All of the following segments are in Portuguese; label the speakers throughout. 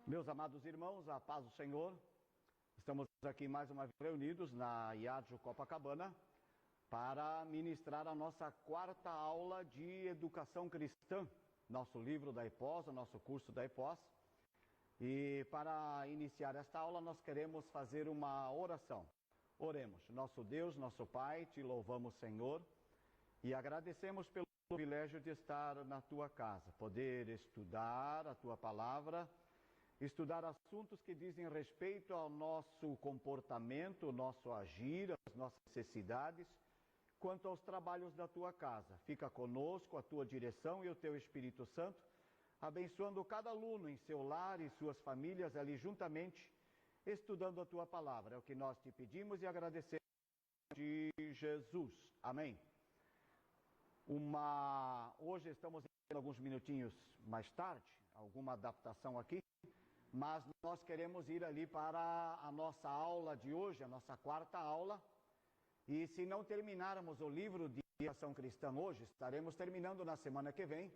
Speaker 1: Meus amados irmãos, a paz do Senhor, estamos aqui mais uma vez reunidos na IADJU Copacabana para ministrar a nossa quarta aula de Educação Cristã, nosso livro da EPOS, o nosso curso da EPOS. E para iniciar esta aula nós queremos fazer uma oração. Oremos. Nosso Deus, nosso Pai, te louvamos, Senhor, e agradecemos pelo privilégio de estar na tua casa, poder estudar a tua palavra, estudar assuntos que dizem respeito ao nosso comportamento, nosso agir, as nossas necessidades, quanto aos trabalhos da tua casa. Fica conosco a tua direção e o teu Espírito Santo, abençoando cada aluno em seu lar e suas famílias ali juntamente, estudando a tua palavra. É o que nós te pedimos e agradecemos de Jesus. Amém. Hoje estamos alguns minutinhos mais tarde, alguma adaptação aqui, mas nós queremos ir ali para a nossa aula de hoje, a nossa quarta aula, e se não terminarmos o livro de Educação Cristã hoje, estaremos terminando na semana que vem,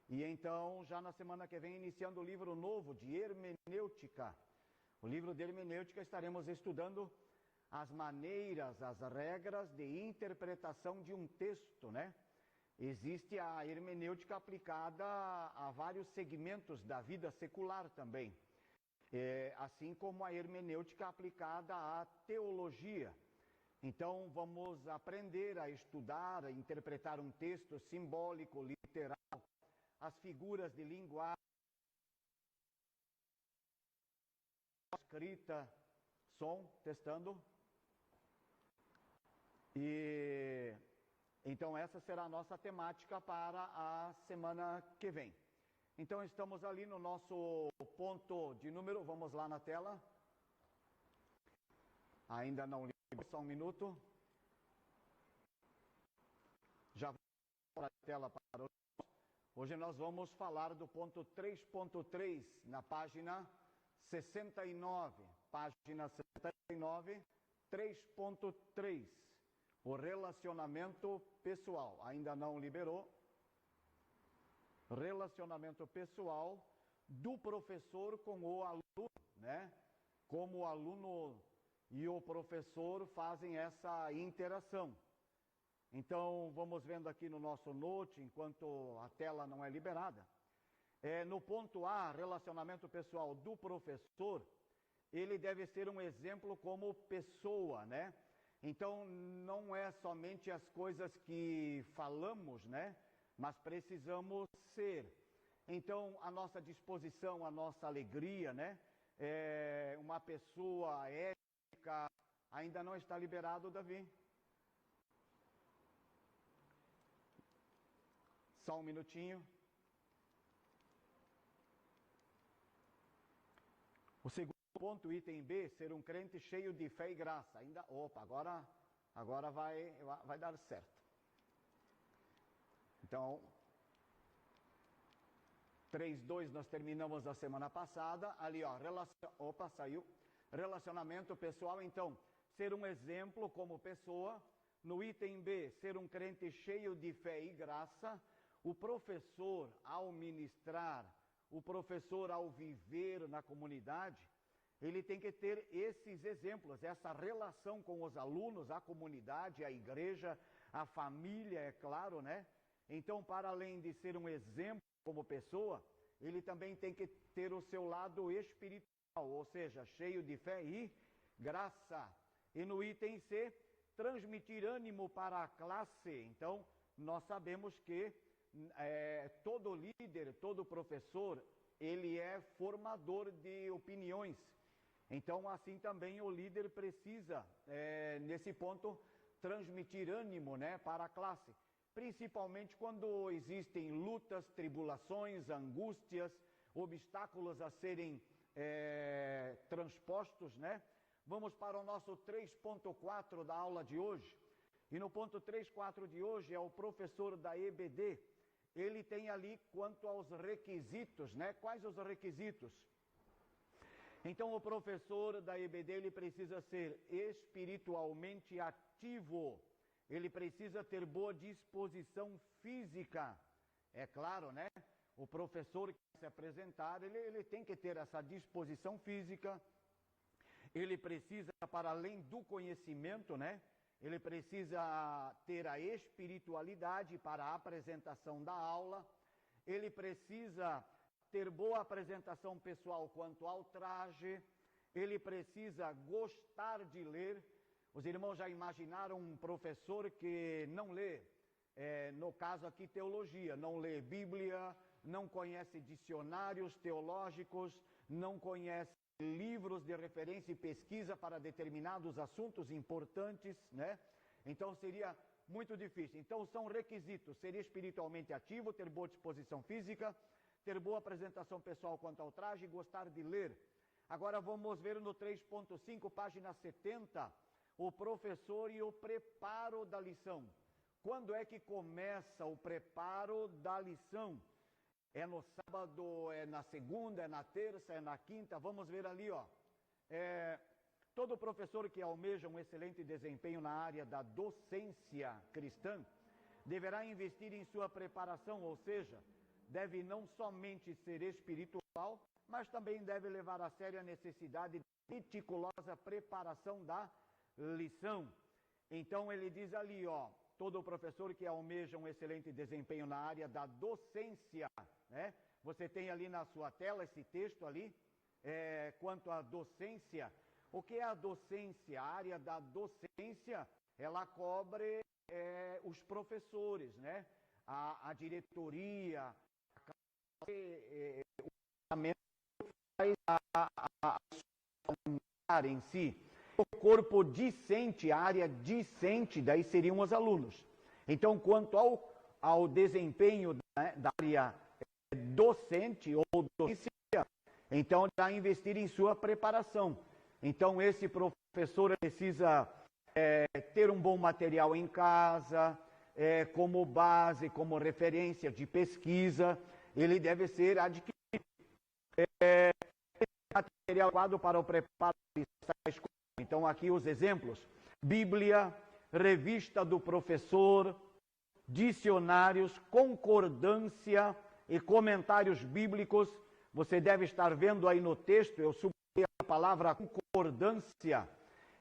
Speaker 1: e então já na semana que vem iniciando o livro novo de Hermenêutica. O livro de Hermenêutica estaremos estudando as maneiras, as regras de interpretação de um texto, né? Existe a hermenêutica aplicada a vários segmentos da vida secular também, assim como a hermenêutica aplicada à teologia. Então vamos aprender a estudar, a interpretar um texto simbólico, literal, as figuras de linguagem, escrita, som, testando. Então essa será a nossa temática para a semana que vem. Então estamos ali no nosso ponto de número, vamos lá na tela. Ainda não li, só um minuto. Já vou para a tela para hoje. Hoje nós vamos falar do ponto 3.3 na página 69. Página 69, 3.3. O relacionamento pessoal, ainda não liberou. Relacionamento pessoal do professor com o aluno, né? Como o aluno e o professor fazem essa interação. Então, vamos vendo aqui no nosso note, enquanto a tela não é liberada. No ponto A, relacionamento pessoal do professor, ele deve ser um exemplo como pessoa, né? Então, não é somente as coisas que falamos, né? Mas precisamos ser. Então, a nossa disposição, a nossa alegria, né? Uma pessoa ética, ainda não está liberado, Davi. Só um minutinho. O segundo ponto, item B, ser um crente cheio de fé e graça. Agora vai dar certo. Então, 3.2 nós terminamos a semana passada. Ali, ó, saiu. Relacionamento pessoal. Então, ser um exemplo como pessoa. No item B, ser um crente cheio de fé e graça. O professor, ao ministrar, o professor, ao viver na comunidade, ele tem que ter esses exemplos, essa relação com os alunos, a comunidade, a igreja, a família, é claro, né? Então, para além de ser um exemplo como pessoa, ele também tem que ter o seu lado espiritual, ou seja, cheio de fé e graça. E no item C, transmitir ânimo para a classe. Então, nós sabemos que todo líder, todo professor, ele é formador de opiniões. Então, assim também o líder precisa, nesse ponto, transmitir ânimo, né, para a classe. Principalmente quando existem lutas, tribulações, angústias, obstáculos a serem transpostos, né? Vamos para o nosso 3.4 da aula de hoje. E no ponto 3.4 de hoje é o professor da EBD. Ele tem ali quanto aos requisitos, né? Quais os requisitos? Então o professor da EBD, ele precisa ser espiritualmente ativo. Ele precisa ter boa disposição física. É claro, né? O professor que se apresentar, ele tem que ter essa disposição física, ele precisa, para além do conhecimento, né? Ele precisa ter a espiritualidade para a apresentação da aula, ele precisa ter boa apresentação pessoal quanto ao traje, ele precisa gostar de ler. Os irmãos já imaginaram um professor que não lê, no caso aqui teologia, não lê Bíblia, não conhece dicionários teológicos, não conhece livros de referência e pesquisa para determinados assuntos importantes, né? Então seria muito difícil. Então são requisitos: ser espiritualmente ativo, ter boa disposição física, ter boa apresentação pessoal quanto ao traje e gostar de ler. Agora vamos ver no 3.5, página 70, o professor e o preparo da lição. Quando é que começa o preparo da lição? É no sábado, é na segunda, é na terça, é na quinta? Vamos ver ali, ó. Todo professor que almeja um excelente desempenho na área da docência cristã deverá investir em sua preparação, ou seja, deve não somente ser espiritual, mas também deve levar a sério a necessidade de meticulosa preparação da lição. Então ele diz ali, ó, todo professor que almeja um excelente desempenho na área da docência, né? Você tem ali na sua tela esse texto ali, quanto à docência. O que é a docência? A área da docência, ela cobre os professores, né? A diretoria, o em si. O corpo discente, a área discente, daí seriam os alunos. Então, quanto ao desempenho, né, da área docente ou docência, então já investir em sua preparação. Então esse professor precisa ter um bom material em casa, como base, como referência de pesquisa, ele deve ser adquirido. Material adequado para o preparo da escola. Então aqui os exemplos: Bíblia, revista do professor, dicionários, concordância e comentários bíblicos. Você deve estar vendo aí no texto, eu subliguei a palavra concordância.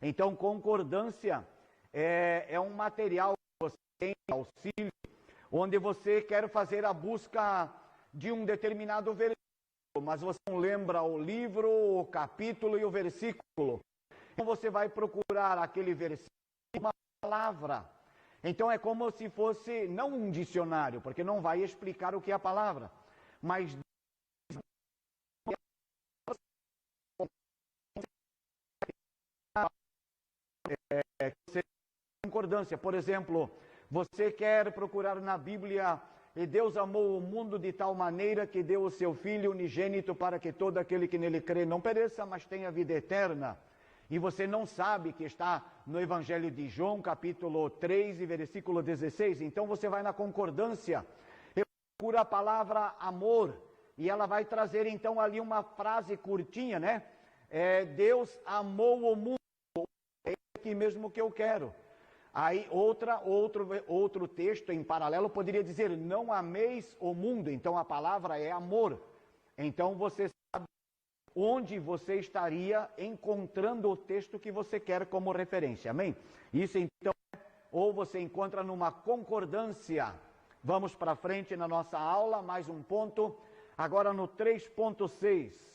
Speaker 1: Então concordância é um material que você tem auxílio, onde você quer fazer a busca de um determinado versículo, mas você não lembra o livro, o capítulo e o versículo. Então você vai procurar aquele versículo, uma palavra. Então é como se fosse, não um dicionário, porque não vai explicar o que é a palavra, mas concordância. Por exemplo, você quer procurar na Bíblia: e Deus amou o mundo de tal maneira que deu o seu Filho unigênito para que todo aquele que nele crê não pereça, mas tenha vida eterna. E você não sabe que está no Evangelho de João, capítulo 3 e versículo 16. Então você vai na concordância, procura a palavra amor, e ela vai trazer então ali uma frase curtinha, né? Deus amou o mundo, é aqui mesmo que eu quero. Aí outro texto em paralelo poderia dizer: não ameis o mundo. Então a palavra é amor. Então você sabe onde você estaria encontrando o texto que você quer como referência. Amém? Isso então, ou você encontra numa concordância. Vamos para frente na nossa aula, mais um ponto. Agora no 3.6.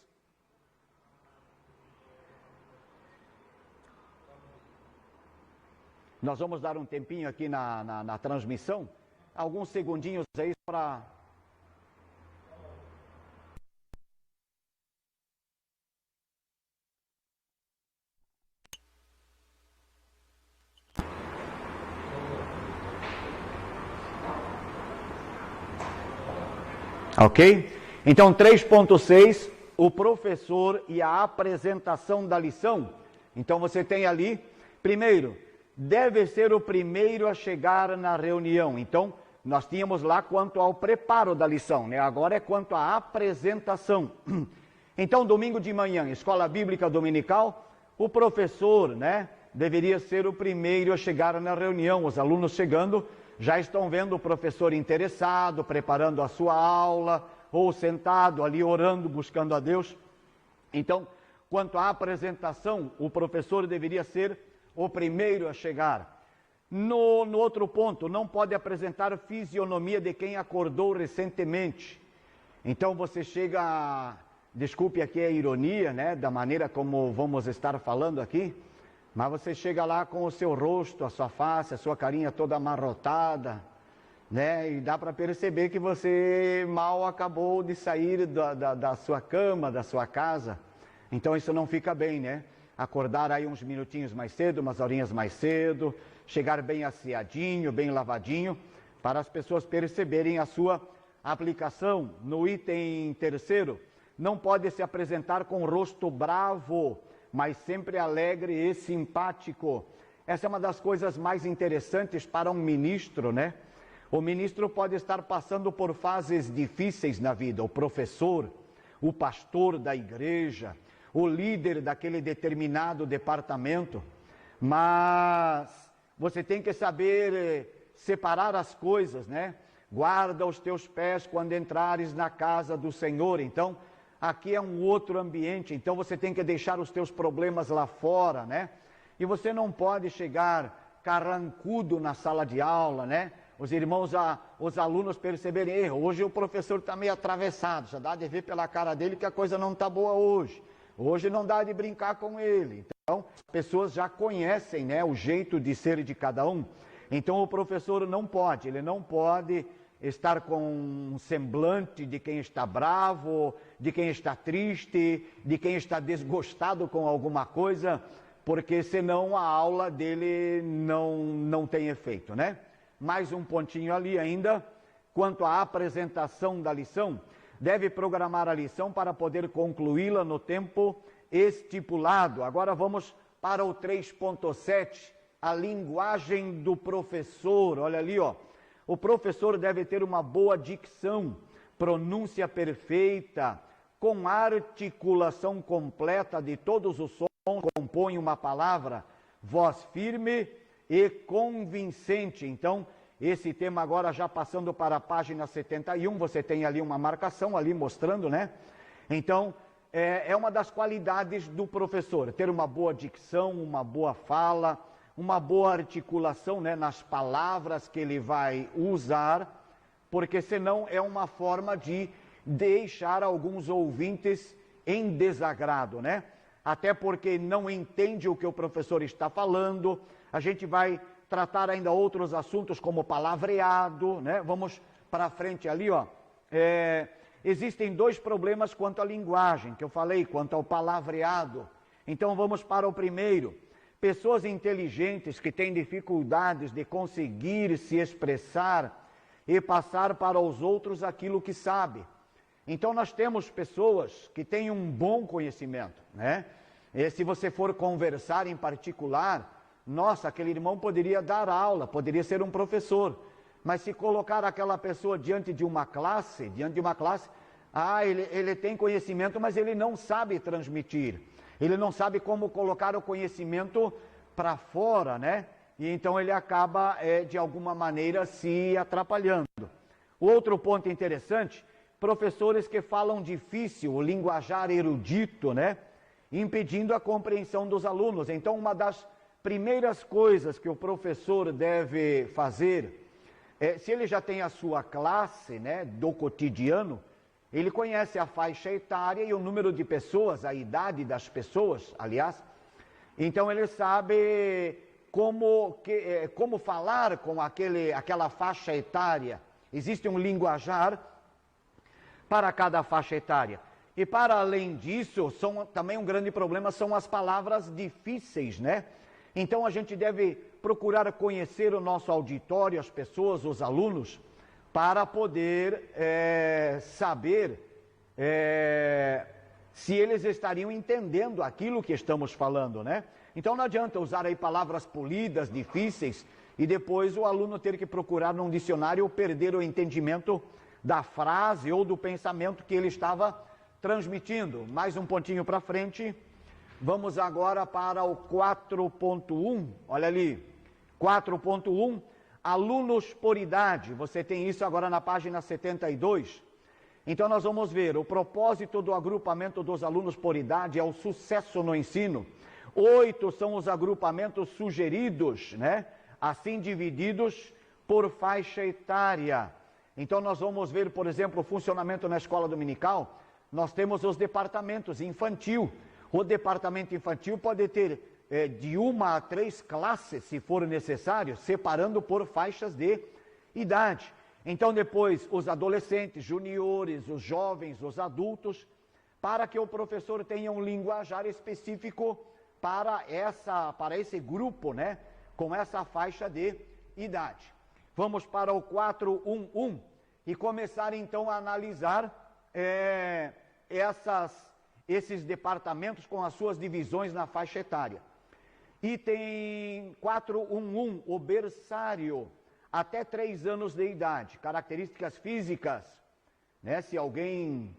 Speaker 1: Nós vamos dar um tempinho aqui na transmissão, alguns segundinhos aí para... Ok? Então 3.6, o professor e a apresentação da lição. Então você tem ali, primeiro, deve ser o primeiro a chegar na reunião. Então, nós tínhamos lá quanto ao preparo da lição, né? Agora é quanto à apresentação. Então, domingo de manhã, escola bíblica dominical, o professor, né, deveria ser o primeiro a chegar na reunião. Os alunos chegando já estão vendo o professor interessado, preparando a sua aula, ou sentado ali orando, buscando a Deus. Então, quanto à apresentação, o professor deveria ser o primeiro a chegar. No outro ponto, não pode apresentar fisionomia de quem acordou recentemente. Então você chega, desculpe aqui a ironia, né, da maneira como vamos estar falando aqui, mas você chega lá com o seu rosto, a sua face, a sua carinha toda amarrotada, né, e dá para perceber que você mal acabou de sair da sua cama, da sua casa. Então isso não fica bem, né? Acordar aí uns minutinhos mais cedo, umas horinhas mais cedo, chegar bem asseadinho, bem lavadinho, para as pessoas perceberem a sua aplicação. No item terceiro, não pode se apresentar com o rosto bravo, mas sempre alegre e simpático. Essa é uma das coisas mais interessantes para um ministro, né? O ministro pode estar passando por fases difíceis na vida, o professor, o pastor da igreja, o líder daquele determinado departamento, mas você tem que saber separar as coisas, né? Guarda os teus pés quando entrares na casa do Senhor. Então, aqui é um outro ambiente, então você tem que deixar os teus problemas lá fora, né? E você não pode chegar carrancudo na sala de aula, né? Os irmãos, os alunos perceberem, hoje o professor está meio atravessado, já dá de ver pela cara dele que a coisa não está boa hoje. Hoje não dá de brincar com ele. Então, as pessoas já conhecem, né, o jeito de ser de cada um. Então, o professor não pode, ele não pode estar com um semblante de quem está bravo, de quem está triste, de quem está desgostado com alguma coisa, porque senão a aula dele não tem efeito, né? Mais um pontinho ali ainda, quanto à apresentação da lição, deve programar a lição para poder concluí-la no tempo estipulado. Agora vamos para o 3.7, a linguagem do professor. Olha ali, ó. O professor deve ter uma boa dicção, pronúncia perfeita, com articulação completa de todos os sons que compõem uma palavra, voz firme e convincente. Então, esse tema agora já passando para a página 71, você tem ali uma marcação ali mostrando, né? Então, é uma das qualidades do professor, ter uma boa dicção, uma boa fala, uma boa articulação, né, nas palavras que ele vai usar, porque senão é uma forma de deixar alguns ouvintes em desagrado, né? Até porque não entende o que o professor está falando. A gente vai tratar ainda outros assuntos como palavreado, né? Vamos para frente ali, ó. Existem dois problemas quanto à linguagem, que eu falei, quanto ao palavreado. Então vamos para o primeiro. Pessoas inteligentes que têm dificuldades de conseguir se expressar e passar para os outros aquilo que sabe. Então nós temos pessoas que têm um bom conhecimento, né? E se você for conversar em particular, nossa, aquele irmão poderia dar aula, poderia ser um professor, mas se colocar aquela pessoa diante de uma classe, ele tem conhecimento, mas ele não sabe transmitir, ele não sabe como colocar o conhecimento para fora, né? E então ele acaba, de alguma maneira, se atrapalhando. Outro ponto interessante, professores que falam difícil, o linguajar erudito, né? Impedindo a compreensão dos alunos. Então, uma das primeiras coisas que o professor deve fazer, se ele já tem a sua classe, né, do cotidiano, ele conhece a faixa etária e o número de pessoas, a idade das pessoas, aliás. Então, ele sabe como falar com aquela faixa etária. Existe um linguajar para cada faixa etária. E para além disso, também um grande problema são as palavras difíceis, né? Então a gente deve procurar conhecer o nosso auditório, as pessoas, os alunos, para poder saber se eles estariam entendendo aquilo que estamos falando, né? Então não adianta usar aí palavras polidas, difíceis, e depois o aluno ter que procurar num dicionário ou perder o entendimento da frase ou do pensamento que ele estava transmitindo. Mais um pontinho para frente. Vamos agora para o 4.1. Olha ali. 4.1. Alunos por idade. Você tem isso agora na página 72. Então nós vamos ver, o propósito do agrupamento dos alunos por idade é o sucesso no ensino. 8 são os agrupamentos sugeridos, né? Assim divididos por faixa etária. Então nós vamos ver, por exemplo, o funcionamento na escola dominical. Nós temos os departamentos infantil. O departamento infantil pode ter de 1 a 3 classes, se for necessário, separando por faixas de idade. Então depois os adolescentes, juniores, os jovens, os adultos, para que o professor tenha um linguajar específico para esse grupo, né? Com essa faixa de idade. Vamos para o 411 e começar então a analisar esses departamentos com as suas divisões na faixa etária. Item 411, o berçário, até 3 anos de idade, características físicas, né? Se alguém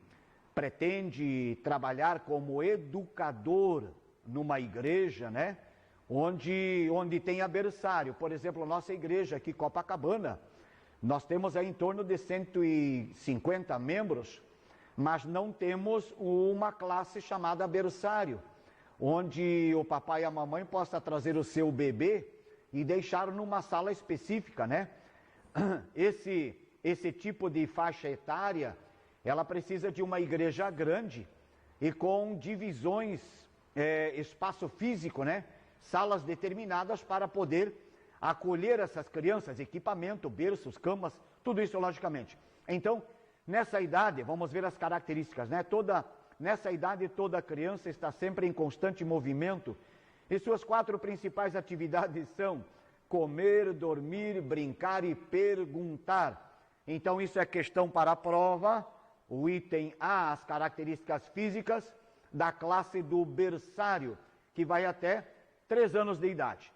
Speaker 1: pretende trabalhar como educador numa igreja, né? Onde tem berçário, por exemplo, a nossa igreja aqui, Copacabana, nós temos aí em torno de 150 membros, mas não temos uma classe chamada berçário, onde o papai e a mamãe possam trazer o seu bebê e deixar numa sala específica, né? Esse tipo de faixa etária, ela precisa de uma igreja grande e com divisões, espaço físico, né? Salas determinadas para poder acolher essas crianças, equipamento, berços, camas, tudo isso logicamente. Então, nessa idade, vamos ver as características, né? Nessa idade, toda criança está sempre em constante movimento e suas 4 principais atividades são comer, dormir, brincar e perguntar. Então, isso é questão para a prova. O item A, as características físicas da classe do berçário, que vai até 3 anos de idade.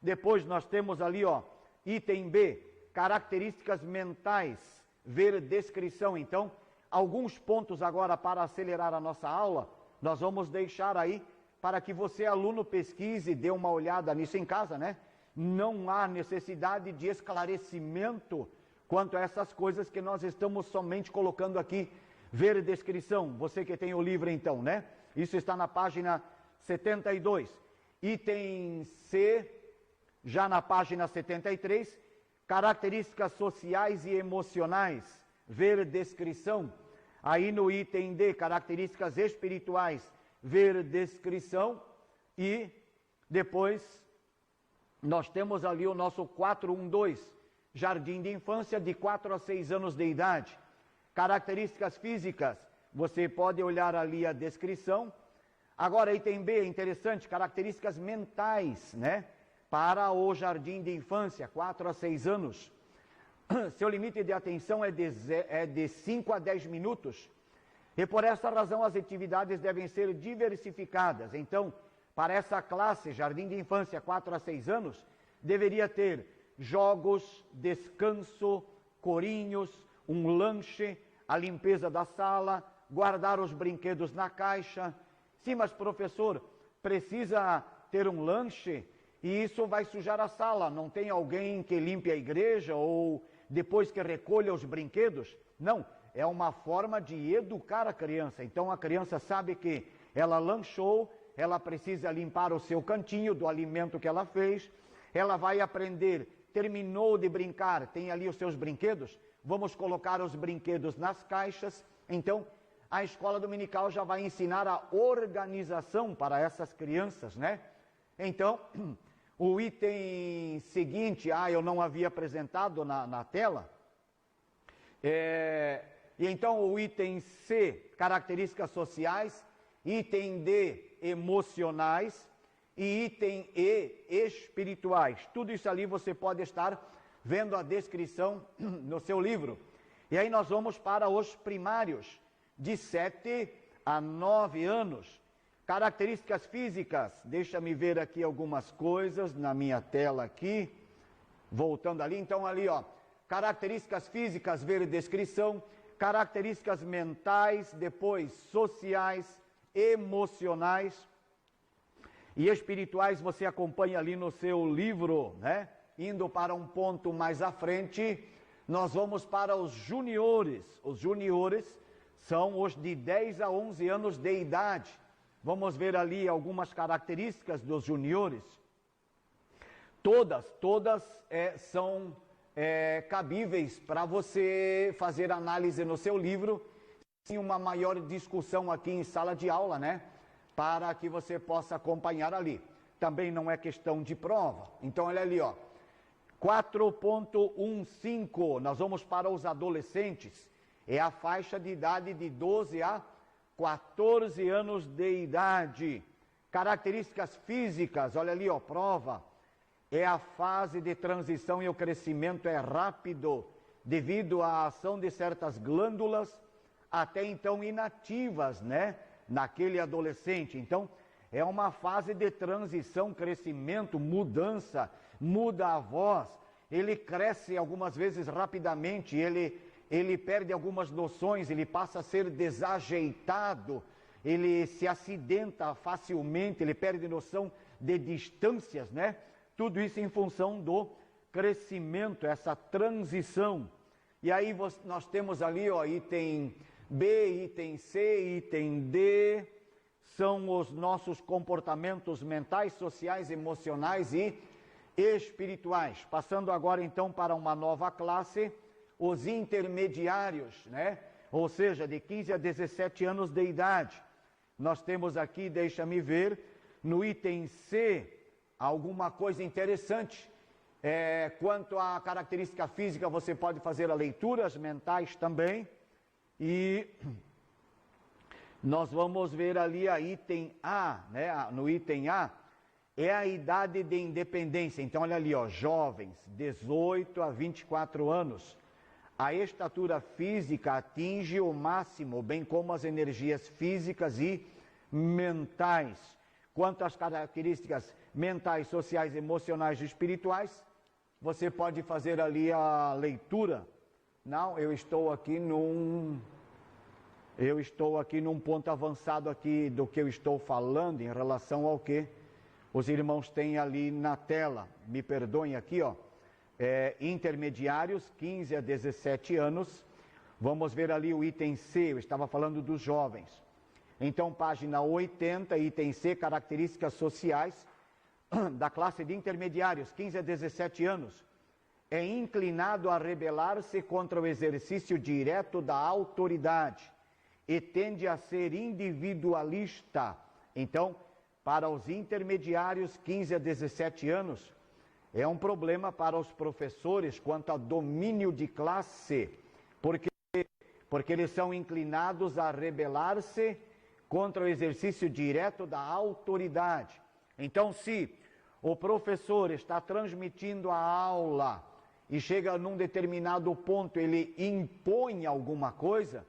Speaker 1: Depois nós temos ali, item B, características mentais, ver descrição. Então, alguns pontos agora para acelerar a nossa aula, nós vamos deixar aí para que você, aluno, pesquise, dê uma olhada nisso em casa, né? Não há necessidade de esclarecimento quanto a essas coisas que nós estamos somente colocando aqui, ver descrição. Você que tem o livro então, né? Isso está na página 72. Item C, já na página 73, características sociais e emocionais, ver descrição. Aí no item D, características espirituais, ver descrição. E depois nós temos ali o nosso 412, jardim de infância de 4 a 6 anos de idade. Características físicas, você pode olhar ali a descrição. Agora item B, interessante, características mentais, né? Para o jardim de infância, 4 a 6 anos. Seu limite de atenção é de 5 a 10 minutos. E por essa razão as atividades devem ser diversificadas. Então, para essa classe, jardim de infância, 4 a 6 anos, deveria ter jogos, descanso, corinhos, um lanche, a limpeza da sala, guardar os brinquedos na caixa. Sim, mas professor, precisa ter um lanche e isso vai sujar a sala. Não tem alguém que limpe a igreja ou depois que recolha os brinquedos? Não, é uma forma de educar a criança. Então a criança sabe que ela lanchou, ela precisa limpar o seu cantinho do alimento que ela fez, ela vai aprender, terminou de brincar, tem ali os seus brinquedos, vamos colocar os brinquedos nas caixas. Então a escola dominical já vai ensinar a organização para essas crianças, né? Então, o item seguinte, eu não havia apresentado na tela, e então o item C, características sociais, item D, emocionais, e item E, espirituais. Tudo isso ali você pode estar vendo a descrição no seu livro. E aí nós vamos para os primários, de 7 a 9 anos. Características físicas, deixa-me ver aqui algumas coisas na minha tela aqui, voltando ali, então ali características físicas, ver descrição, características mentais, depois sociais, emocionais e espirituais, você acompanha ali no seu livro, né? Indo para um ponto mais à frente, nós vamos para os juniores. Os juniores são os de 10 a 11 anos de idade. Vamos ver ali algumas características dos juniores. Todas são cabíveis para você fazer análise no seu livro, sem uma maior discussão aqui em sala de aula, né? Para que você possa acompanhar ali. Também não é questão de prova. Então, olha ali, ó. 4.15, nós vamos para os adolescentes. É a faixa de idade de 12 a 14 anos de idade. Características físicas, olha ali, ó, prova. É a fase de transição e o crescimento é rápido, devido à ação de certas glândulas, até então inativas, né? Naquele adolescente. Então, é uma fase de transição, crescimento, mudança, muda a voz, ele cresce algumas vezes rapidamente, ele perde algumas noções, ele passa a ser desajeitado, ele se acidenta facilmente, ele perde noção de distâncias, né? Tudo isso em função do crescimento, essa transição. E aí nós temos ali, ó, item B, item C, item D, são os nossos comportamentos mentais, sociais, emocionais e espirituais. Passando agora então para uma nova classe, os intermediários, né? Ou seja, de 15 a 17 anos de idade. Nós temos aqui, deixa-me ver, no item C, alguma coisa interessante. Quanto à característica física, você pode fazer a leitura, as mentais também. E nós vamos ver ali a item A, né? No item A, é a idade de independência. Então, olha ali, ó, jovens, 18 a 24 anos. A estatura física atinge o máximo, bem como as energias físicas e mentais. Quanto às características mentais, sociais, emocionais e espirituais, você pode fazer ali a leitura. Não, eu estou aqui num ponto avançado aqui do que eu estou falando em relação ao que os irmãos têm ali na tela. Me perdoem aqui, ó. Intermediários, 15 a 17 anos. Vamos ver ali o item C, eu estava falando dos jovens. Então, página 80, item C, características sociais da classe de intermediários, 15 a 17 anos. É inclinado a rebelar-se contra o exercício direto da autoridade e tende a ser individualista. Então, para os intermediários, 15 a 17 anos, é um problema para os professores quanto ao domínio de classe, porque eles são inclinados a rebelar-se contra o exercício direto da autoridade. Então, se o professor está transmitindo a aula e chega num determinado ponto, ele impõe alguma coisa,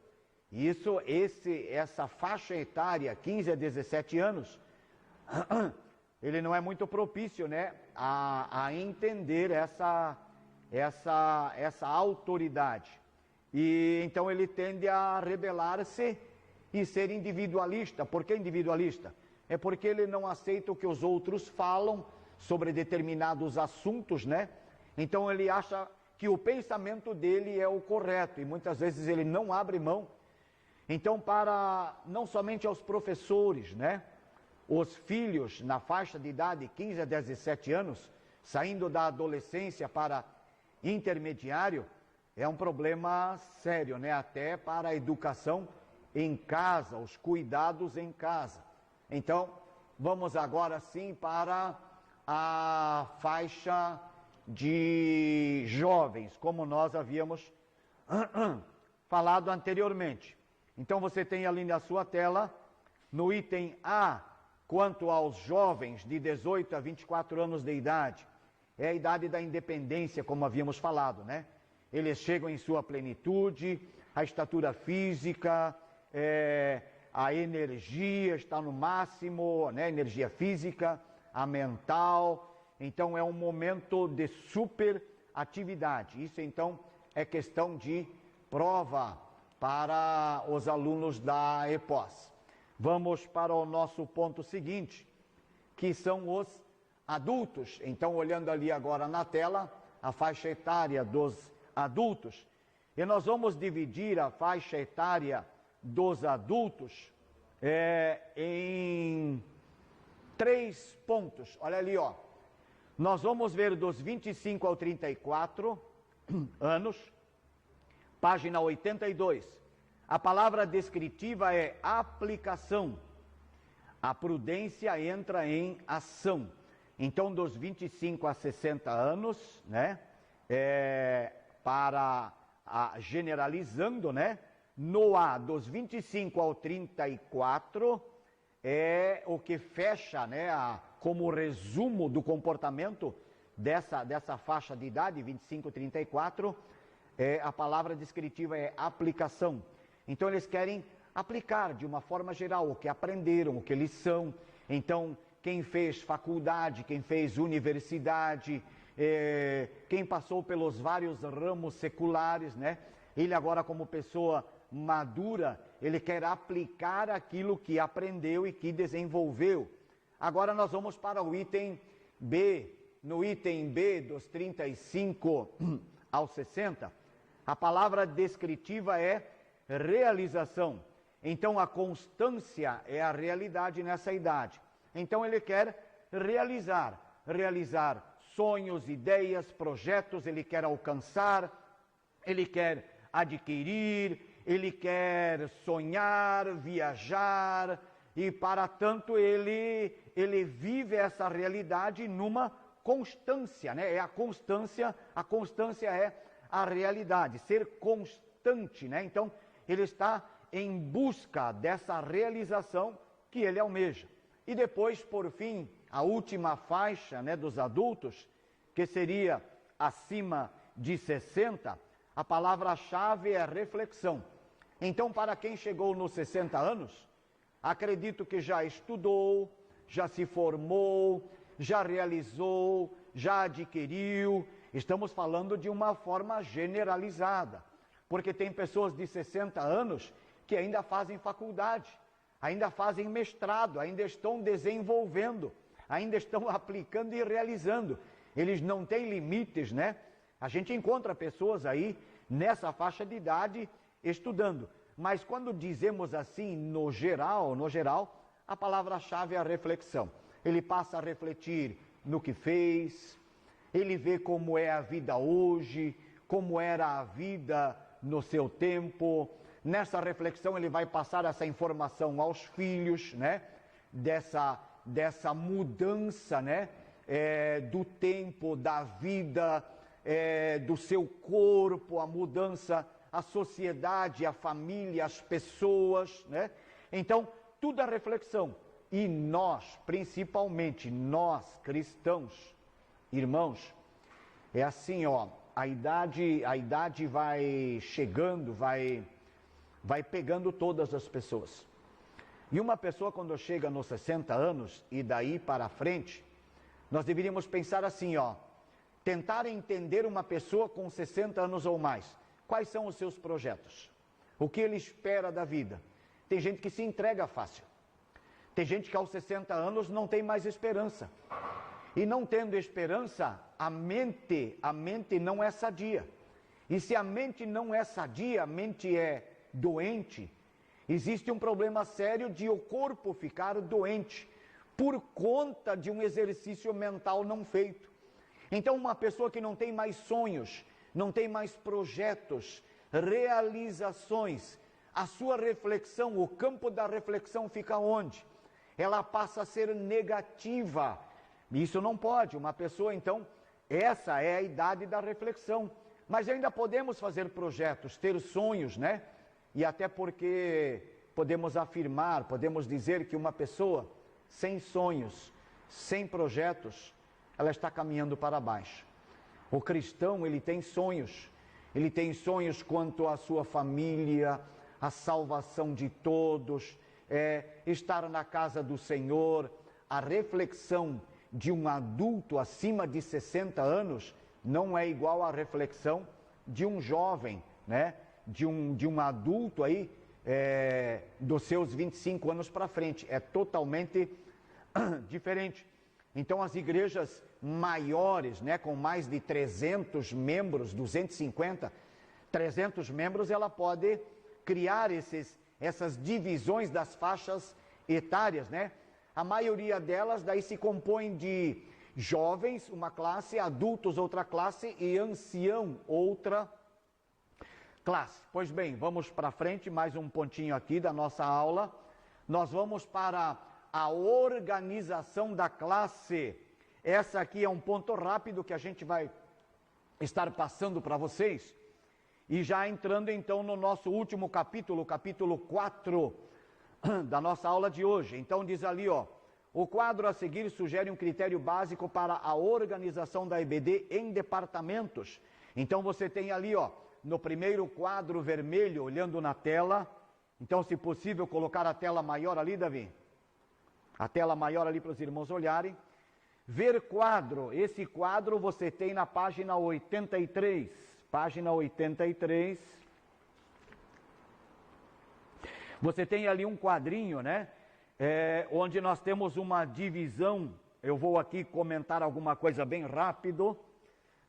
Speaker 1: essa faixa etária, 15 a 17 anos, ele não é muito propício, né, a entender essa autoridade. E então ele tende a rebelar-se e ser individualista. Por que individualista? É porque ele não aceita o que os outros falam sobre determinados assuntos, né? Então ele acha que o pensamento dele é o correto e muitas vezes ele não abre mão. Então, para não somente aos professores, né? Os filhos na faixa de idade 15 a 17 anos, saindo da adolescência para intermediário, é um problema sério, né? Até para a educação em casa, os cuidados em casa. Então, vamos agora sim para a faixa de jovens, como nós havíamos falado anteriormente. Então, você tem ali na sua tela, no item A, quanto aos jovens de 18 a 24 anos de idade, é a idade da independência, como havíamos falado, né? Eles chegam em sua plenitude, a estatura física, a energia está no máximo, né? Energia física, a mental. Então, é um momento de super atividade. Isso, então, é questão de prova para os alunos da EPOS. Vamos para o nosso ponto seguinte, que são os adultos. Então, olhando ali agora na tela, a faixa etária dos adultos. E nós vamos dividir a faixa etária dos adultos em 3 pontos. Olha ali, ó. Nós vamos ver dos 25 ao 34 anos, página 82. A palavra descritiva é aplicação. A prudência entra em ação. Então, dos 25 a 60 anos, né, generalizando, né, no A, dos 25 ao 34, é o que fecha, né, como resumo do comportamento dessa faixa de idade, 25 a 34, a palavra descritiva é aplicação. Então, eles querem aplicar de uma forma geral o que aprenderam, o que eles são. Então, quem fez faculdade, quem fez universidade, quem passou pelos vários ramos seculares, né? Ele agora, como pessoa madura, ele quer aplicar aquilo que aprendeu e que desenvolveu. Agora nós vamos para o item B. No item B, dos 35 aos 60, a palavra descritiva é realização. Então, a constância é a realidade nessa idade. Então, ele quer realizar sonhos, ideias, projetos, ele quer alcançar, ele quer adquirir, ele quer sonhar, viajar, e para tanto ele vive essa realidade numa constância, né? É a constância é a realidade, ser constante, né? Então, ele está em busca dessa realização que ele almeja. E depois, por fim, a última faixa, né, dos adultos, que seria acima de 60, a palavra-chave é reflexão. Então, para quem chegou nos 60 anos, acredito que já estudou, já se formou, já realizou, já adquiriu. Estamos falando de uma forma generalizada, porque tem pessoas de 60 anos que ainda fazem faculdade, ainda fazem mestrado, ainda estão desenvolvendo, ainda estão aplicando e realizando. Eles não têm limites, né? A gente encontra pessoas aí nessa faixa de idade estudando. Mas quando dizemos assim, no geral, a palavra-chave é a reflexão. Ele passa a refletir no que fez, ele vê como é a vida hoje, como era a vida no seu tempo. Nessa reflexão ele vai passar essa informação aos filhos, né? Dessa mudança, né? Do tempo, da vida, do seu corpo, a mudança, a sociedade, a família, as pessoas, né? Então, tudo é reflexão. E nós, principalmente nós cristãos, irmãos, é assim, ó, a idade vai chegando, vai pegando todas as pessoas. E uma pessoa, quando chega nos 60 anos e daí para frente, nós deveríamos pensar assim, ó, tentar entender uma pessoa com 60 anos ou mais. Quais são os seus projetos? O que ele espera da vida? Tem gente que se entrega fácil. Tem gente que aos 60 anos não tem mais esperança. E não tendo esperança, a mente não é sadia. E se a mente não é sadia, a mente é doente, existe um problema sério de o corpo ficar doente por conta de um exercício mental não feito. Então, uma pessoa que não tem mais sonhos, não tem mais projetos, realizações, a sua reflexão, o campo da reflexão fica onde? Ela passa a ser negativa. Isso não pode. Uma pessoa, então, essa é a idade da reflexão. Mas ainda podemos fazer projetos, ter sonhos, né? E até porque podemos afirmar, podemos dizer que uma pessoa sem sonhos, sem projetos, ela está caminhando para baixo. O cristão, ele tem sonhos quanto à sua família, a salvação de todos, estar na casa do Senhor. A reflexão de um adulto acima de 60 anos não é igual à reflexão de um jovem, né? De um adulto aí, dos seus 25 anos para frente. É totalmente diferente. Então, as igrejas maiores, né, com mais de 300 membros, 250, 300 membros, ela pode criar essas divisões das faixas etárias, né? A maioria delas daí se compõe de jovens, uma classe, adultos, outra classe, e ancião, outra classe. Pois bem, vamos para frente, mais um pontinho aqui da nossa aula. Nós vamos para a organização da classe. Essa aqui é um ponto rápido que a gente vai estar passando para vocês. E já entrando então no nosso último capítulo, capítulo 4 da nossa aula de hoje. Então diz ali, ó, o quadro a seguir sugere um critério básico para a organização da EBD em departamentos. Então você tem ali, ó, no primeiro quadro vermelho, olhando na tela. Então, se possível, colocar a tela maior ali, Davi. A tela maior ali para os irmãos olharem. Ver quadro. Esse quadro você tem na página 83. Página 83. Você tem ali um quadrinho, né? Onde nós temos uma divisão. Eu vou aqui comentar alguma coisa bem rápido.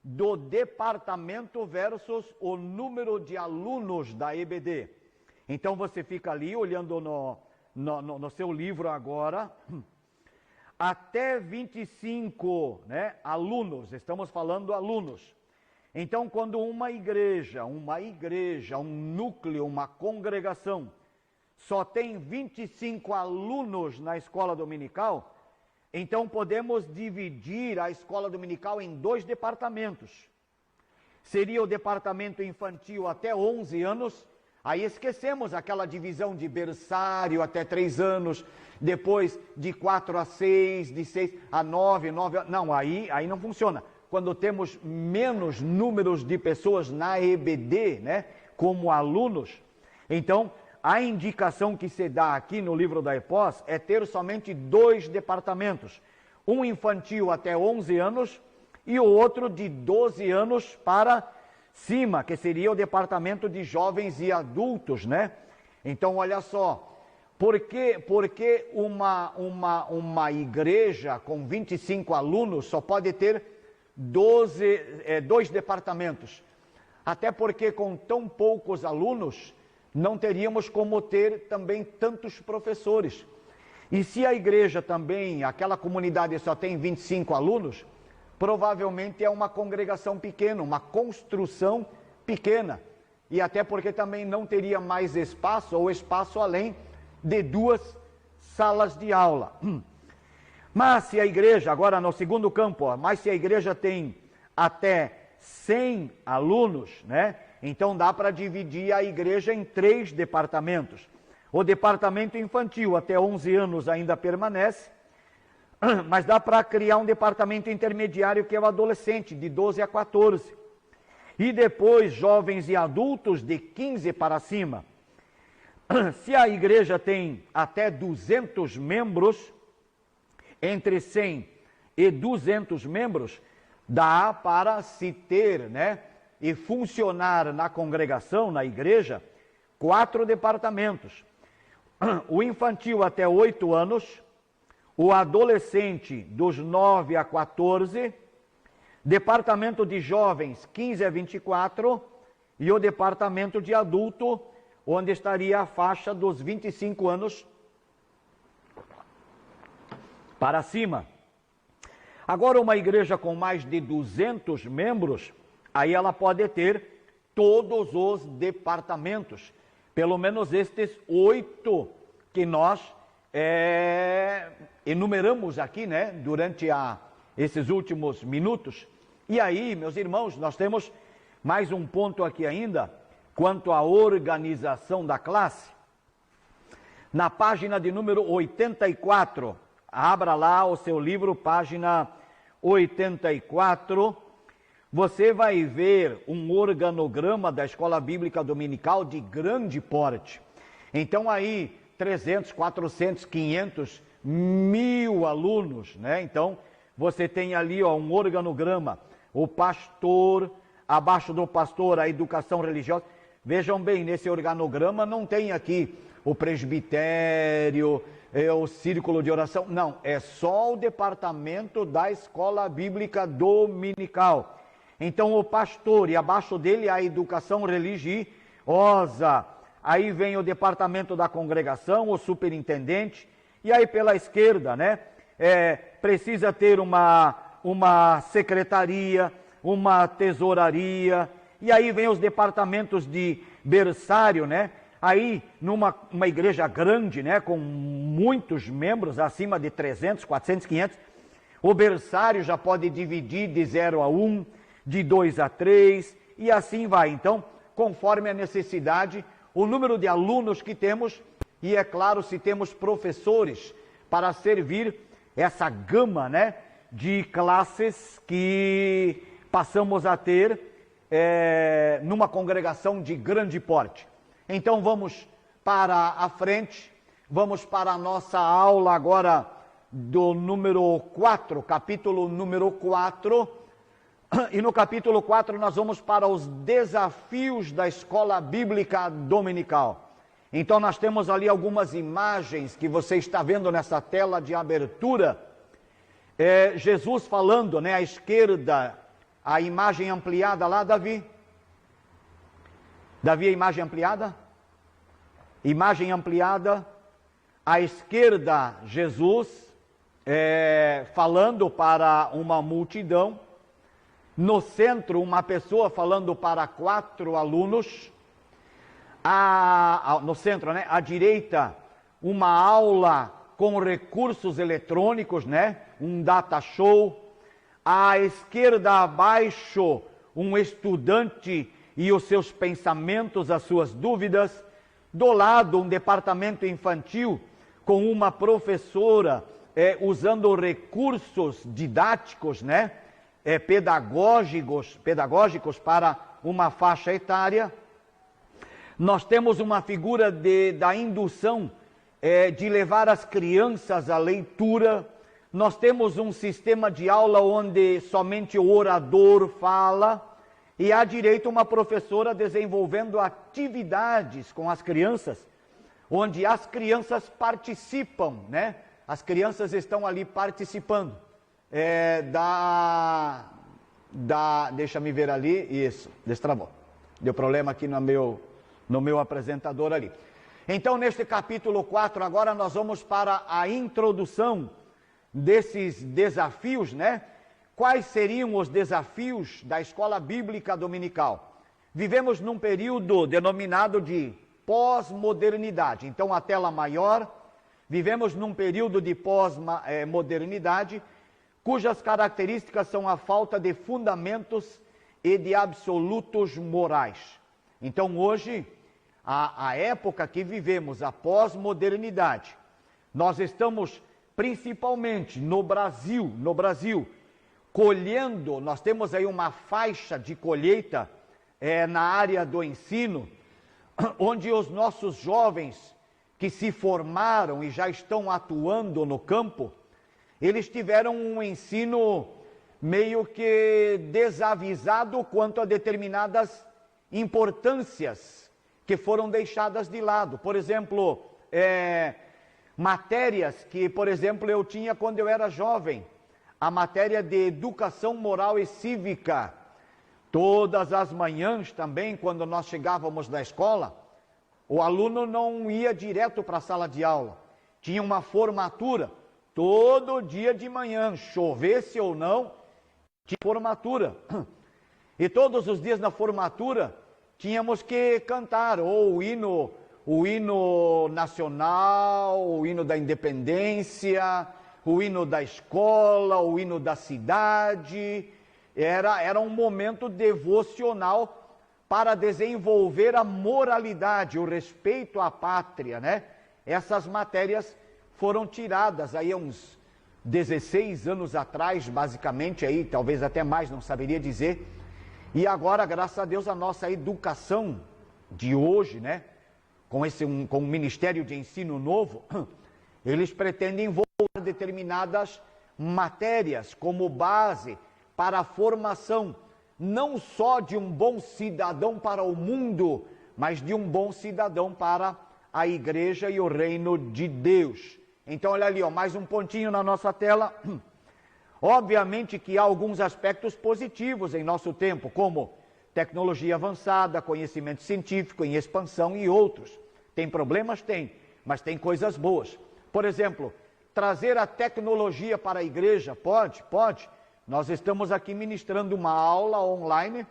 Speaker 1: Do departamento versus o número de alunos da EBD. Então você fica ali olhando no seu livro agora, até 25, né, alunos, estamos falando alunos. Então quando uma igreja, um núcleo, uma congregação, só tem 25 alunos na escola dominical, então podemos dividir a escola dominical em 2 departamentos. Seria o departamento infantil até 11 anos, aí esquecemos aquela divisão de berçário até 3 anos, depois de 4 a 6, de 6 a 9, não, aí não funciona. Quando temos menos números de pessoas na EBD, né, como alunos, então a indicação que se dá aqui no livro da EPOS é ter somente 2 departamentos. Um infantil até 11 anos e o outro de 12 anos para cima, que seria o departamento de jovens e adultos, né? Então, olha só, por que uma igreja com 25 alunos só pode ter 2 departamentos? Até porque com tão poucos alunos, não teríamos como ter também tantos professores. E se a igreja também, aquela comunidade só tem 25 alunos, provavelmente é uma congregação pequena, uma construção pequena. E até porque também não teria mais espaço, ou espaço além de 2 salas de aula. Mas se a igreja, agora no segundo campo, ó, mas se a igreja tem até 100 alunos, né? Então dá para dividir a igreja em 3 departamentos. O departamento infantil até 11 anos ainda permanece, mas dá para criar um departamento intermediário que é o adolescente, de 12 a 14. E depois jovens e adultos de 15 para cima. Se a igreja tem até 200 membros, entre 100 e 200 membros, dá para se ter, né, e funcionar na congregação, na igreja, 4 departamentos. O infantil até 8 anos, o adolescente dos 9 a 14, departamento de jovens 15 a 24 e o departamento de adulto, onde estaria a faixa dos 25 anos para cima. Agora, uma igreja com mais de 200 membros, aí ela pode ter todos os departamentos, pelo menos estes 8 que nós enumeramos aqui, né, durante esses últimos minutos. E aí, meus irmãos, nós temos mais um ponto aqui ainda, quanto à organização da classe. Na página de número 84, abra lá o seu livro, página 84, você vai ver um organograma da Escola Bíblica Dominical de grande porte. Então aí, 300, 400, 500, 1000 alunos, né? Então, você tem ali, ó, um organograma, o pastor, abaixo do pastor, a educação religiosa. Vejam bem, nesse organograma não tem aqui o presbitério, o círculo de oração, não, é só o departamento da Escola Bíblica Dominical. Então o pastor, e abaixo dele a educação religiosa, aí vem o departamento da congregação, o superintendente, e aí pela esquerda, né, precisa ter uma secretaria, uma tesouraria, e aí vem os departamentos de berçário, né? Aí, numa igreja grande, né, com muitos membros, acima de 300, 400, 500, o berçário já pode dividir de 0 a 1, de 2 a 3, e assim vai. Então, conforme a necessidade, o número de alunos que temos, e é claro, se temos professores para servir essa gama, né, de classes que passamos a ter numa congregação de grande porte. Então vamos para a frente, vamos para a nossa aula agora do número 4, capítulo número 4, e no capítulo 4 nós vamos para os desafios da escola bíblica dominical. Então nós temos ali algumas imagens que você está vendo nessa tela de abertura, Jesus falando, né, à esquerda, a imagem ampliada lá, Davi. Davi, a imagem ampliada? Imagem ampliada, à esquerda, Jesus, falando para uma multidão. No centro, uma pessoa falando para 4 alunos. No centro, né? À direita, uma aula com recursos eletrônicos, né? Um data show. À esquerda, abaixo, um estudante e os seus pensamentos, as suas dúvidas. Do lado, um departamento infantil com uma professora usando recursos didáticos, né? Pedagógicos para uma faixa etária. Nós temos uma figura da indução, de levar as crianças à leitura. Nós temos um sistema de aula onde somente o orador fala. E à direita uma professora desenvolvendo atividades com as crianças, onde as crianças participam, né? As crianças estão ali participando deixa me ver ali, isso, destravou. Deu problema aqui no meu apresentador ali. Então, neste capítulo 4, agora nós vamos para a introdução desses desafios, né? Quais seriam os desafios da escola bíblica dominical? Vivemos num período denominado de pós-modernidade. Então, a tela maior, vivemos num período de pós-modernidade, cujas características são a falta de fundamentos e de absolutos morais. Então, hoje, a época que vivemos, a pós-modernidade, nós estamos principalmente no Brasil, colhendo, nós temos aí uma faixa de colheita na área do ensino, onde os nossos jovens que se formaram e já estão atuando no campo, eles tiveram um ensino meio que desavisado quanto a determinadas importâncias que foram deixadas de lado. Por exemplo, matérias que, por exemplo, eu tinha quando eu era jovem, a matéria de educação moral e cívica. Todas as manhãs também, quando nós chegávamos da escola, o aluno não ia direto para a sala de aula. Tinha uma formatura, todo dia de manhã, chovesse ou não, tinha formatura. E todos os dias na formatura, tínhamos que cantar ou o hino nacional, o hino da independência, o hino da escola, o hino da cidade. Era um momento devocional para desenvolver a moralidade, o respeito à pátria, né? Essas matérias foram tiradas aí há uns 16 anos atrás, basicamente, aí, talvez até mais, não saberia dizer. E agora, graças a Deus, a nossa educação de hoje, né? Com o Ministério de Ensino Novo, eles pretendem voltar determinadas matérias como base para a formação, não só de um bom cidadão para o mundo, mas de um bom cidadão para a igreja e o reino de Deus. Então, olha ali, ó, mais um pontinho na nossa tela. Obviamente que há alguns aspectos positivos em nosso tempo, como tecnologia avançada, conhecimento científico em expansão e outros. Tem problemas? Tem, mas tem coisas boas. Por exemplo, trazer a tecnologia para a igreja, pode. Nós estamos aqui ministrando uma aula online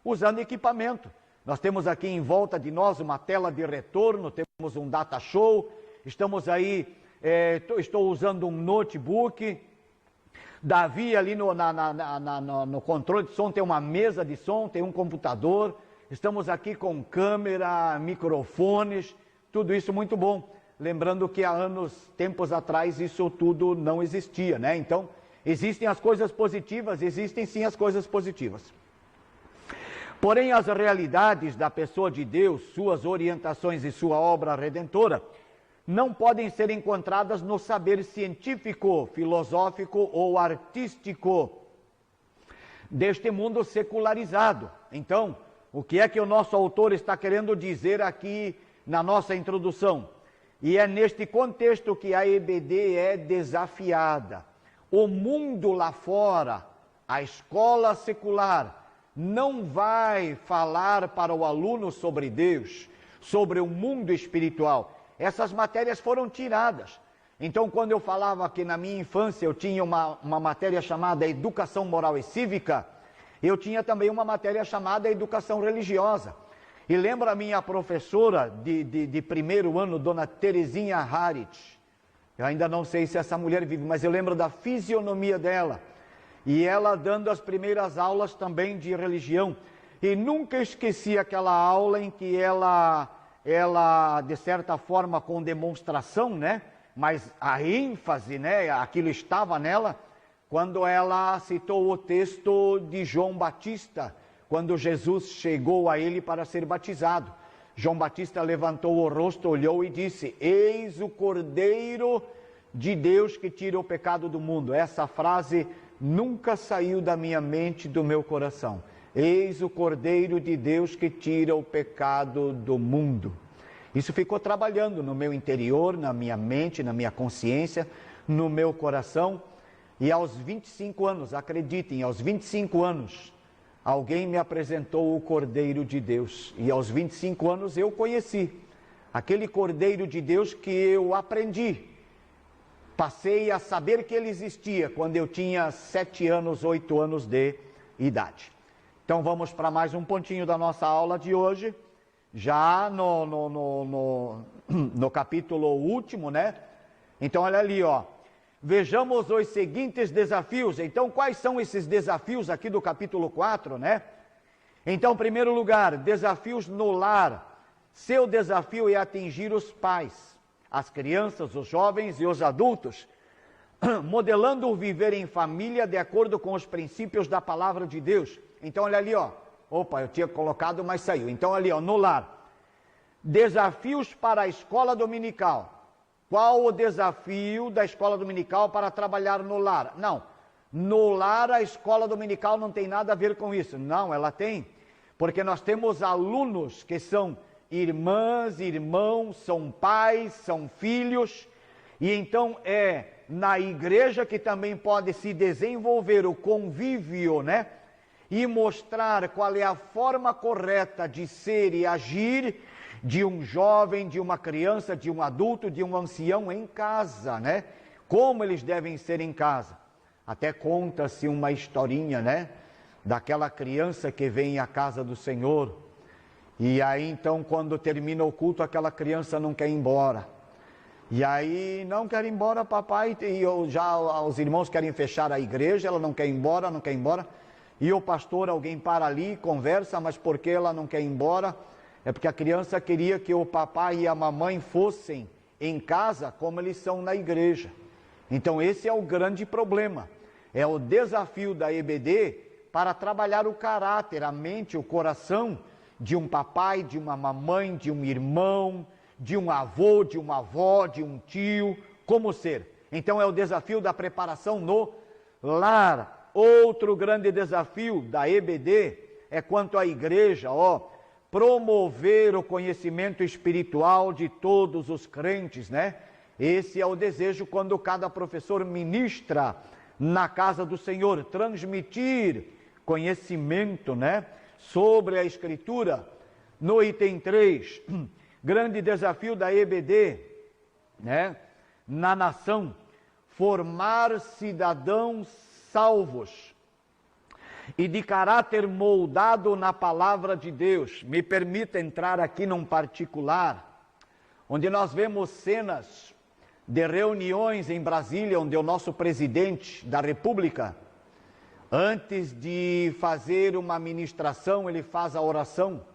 Speaker 1: usando equipamento. Nós temos aqui em volta de nós uma tela de retorno, temos um data show, estamos aí, estou usando um notebook. Davi ali no controle de som tem uma mesa de som, tem um computador, estamos aqui com câmera, microfones, tudo isso muito bom. Lembrando que há tempos atrás, isso tudo não existia, né? Então, existem as coisas positivas, existem sim as coisas positivas. Porém, as realidades da pessoa de Deus, suas orientações e sua obra redentora, não podem ser encontradas no saber científico, filosófico ou artístico deste mundo secularizado. Então, o que é que o nosso autor está querendo dizer aqui na nossa introdução? E é neste contexto que a EBD é desafiada. O mundo lá fora, a escola secular, não vai falar para o aluno sobre Deus, sobre o mundo espiritual. Essas matérias foram tiradas. Então, quando eu falava que na minha infância eu tinha uma matéria chamada Educação Moral e Cívica, eu tinha também uma matéria chamada Educação Religiosa. E lembro a minha professora de primeiro ano, dona Terezinha Harit. Eu ainda não sei se essa mulher vive, mas eu lembro da fisionomia dela. E ela dando as primeiras aulas também de religião. E nunca esqueci aquela aula em que ela de certa forma com demonstração, né? Mas a ênfase, né? Aquilo estava nela, quando ela citou o texto de João Batista, quando Jesus chegou a ele para ser batizado. João Batista levantou o rosto, olhou e disse: eis o Cordeiro de Deus que tira o pecado do mundo. Essa frase nunca saiu da minha mente, do meu coração. Eis o Cordeiro de Deus que tira o pecado do mundo. Isso ficou trabalhando no meu interior, na minha mente, na minha consciência, no meu coração. E aos 25 anos, acreditem, aos 25 anos, alguém me apresentou o Cordeiro de Deus. E aos 25 anos eu conheci aquele Cordeiro de Deus que eu aprendi. Passei a saber que ele existia quando eu tinha 7 anos, 8 anos de idade. Então vamos para mais um pontinho da nossa aula de hoje, já no capítulo último, né? Então olha ali, ó. Vejamos os seguintes desafios. Então quais são esses desafios aqui do capítulo 4, né? Então, em primeiro lugar, desafios no lar. Seu desafio é atingir os pais, as crianças, os jovens e os adultos, modelando o viver em família de acordo com os princípios da palavra de Deus. Então olha ali, ó. Opa, eu tinha colocado, mas saiu. Então ali, ó, no lar. Desafios para a escola dominical. Qual o desafio da escola dominical para trabalhar no lar? Não, no lar a escola dominical não tem nada a ver com isso. Não, ela tem. Porque nós temos alunos que são irmãs, irmãos, são pais, são filhos. E então é na igreja que também pode se desenvolver o convívio, né? E mostrar qual é a forma correta de ser e agir de um jovem, de uma criança, de um adulto, de um ancião em casa, né? Como eles devem ser em casa. Até conta-se uma historinha, né? Daquela criança que vem à casa do Senhor. E aí então quando termina o culto, aquela criança não quer ir embora. E aí, não quer ir embora, papai, e já os irmãos querem fechar a igreja, ela não quer ir embora, não quer ir embora. E o pastor, alguém para ali, conversa, mas por que ela não quer ir embora? É porque a criança queria que o papai e a mamãe fossem em casa como eles são na igreja. Então esse é o grande problema. É o desafio da EBD para trabalhar o caráter, a mente, o coração de um papai, de uma mamãe, de um irmão, de um avô, de uma avó, de um tio, como ser. Então é o desafio da preparação no lar. Outro grande desafio da EBD é quanto à igreja, promover o conhecimento espiritual de todos os crentes, né? Esse é o desejo quando cada professor ministra na casa do Senhor, transmitir conhecimento, né? sobre a Escritura. No item 3, grande desafio da EBD, né, na nação, formar cidadãos salvos e de caráter moldado na palavra de Deus. Me permita entrar aqui num particular, onde nós vemos cenas de reuniões em Brasília, onde o nosso presidente da República, antes de fazer uma ministração, ele faz a oração.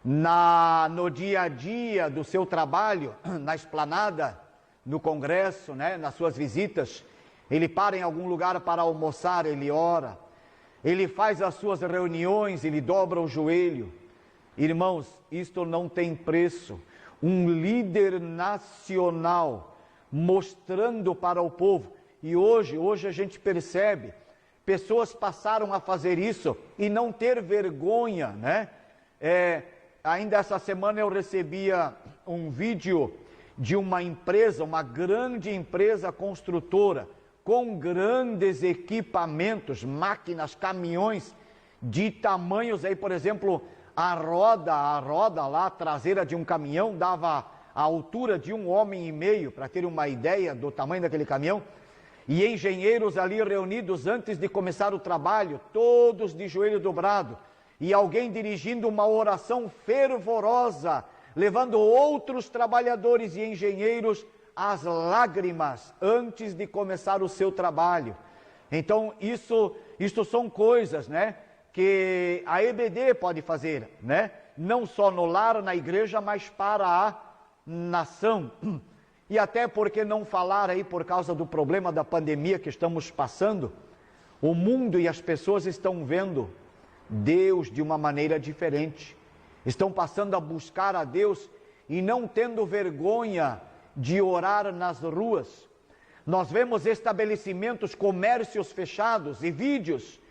Speaker 1: No dia a dia do seu trabalho, na esplanada, no Congresso, né, nas suas visitas, ele para em algum lugar para almoçar, ele ora. Ele faz as suas reuniões, ele dobra o joelho. Irmãos, isto não tem preço. Um líder nacional mostrando para o povo. E hoje a gente percebe, pessoas passaram a fazer isso e não ter vergonha, né? Ainda essa semana eu recebia um vídeo de uma empresa, uma grande empresa construtora, com grandes equipamentos, máquinas, caminhões de tamanhos aí, por exemplo, a roda lá, a traseira de um caminhão dava a altura de 1,5 homens, para ter uma ideia do tamanho daquele caminhão, e engenheiros ali reunidos antes de começar o trabalho, todos de joelho dobrado, e alguém dirigindo uma oração fervorosa, levando outros trabalhadores e engenheiros às lágrimas antes de começar o seu trabalho. Então isso são coisas, né, que a EBD pode fazer, né, não só no lar, na igreja, mas para a nação. E até porque não falar aí, por causa do problema da pandemia que estamos passando, o mundo e as pessoas estão vendo Deus de uma maneira diferente, estão passando a buscar a Deus e não tendo vergonha de orar nas ruas. Nós vemos estabelecimentos, comércios fechados e vídeos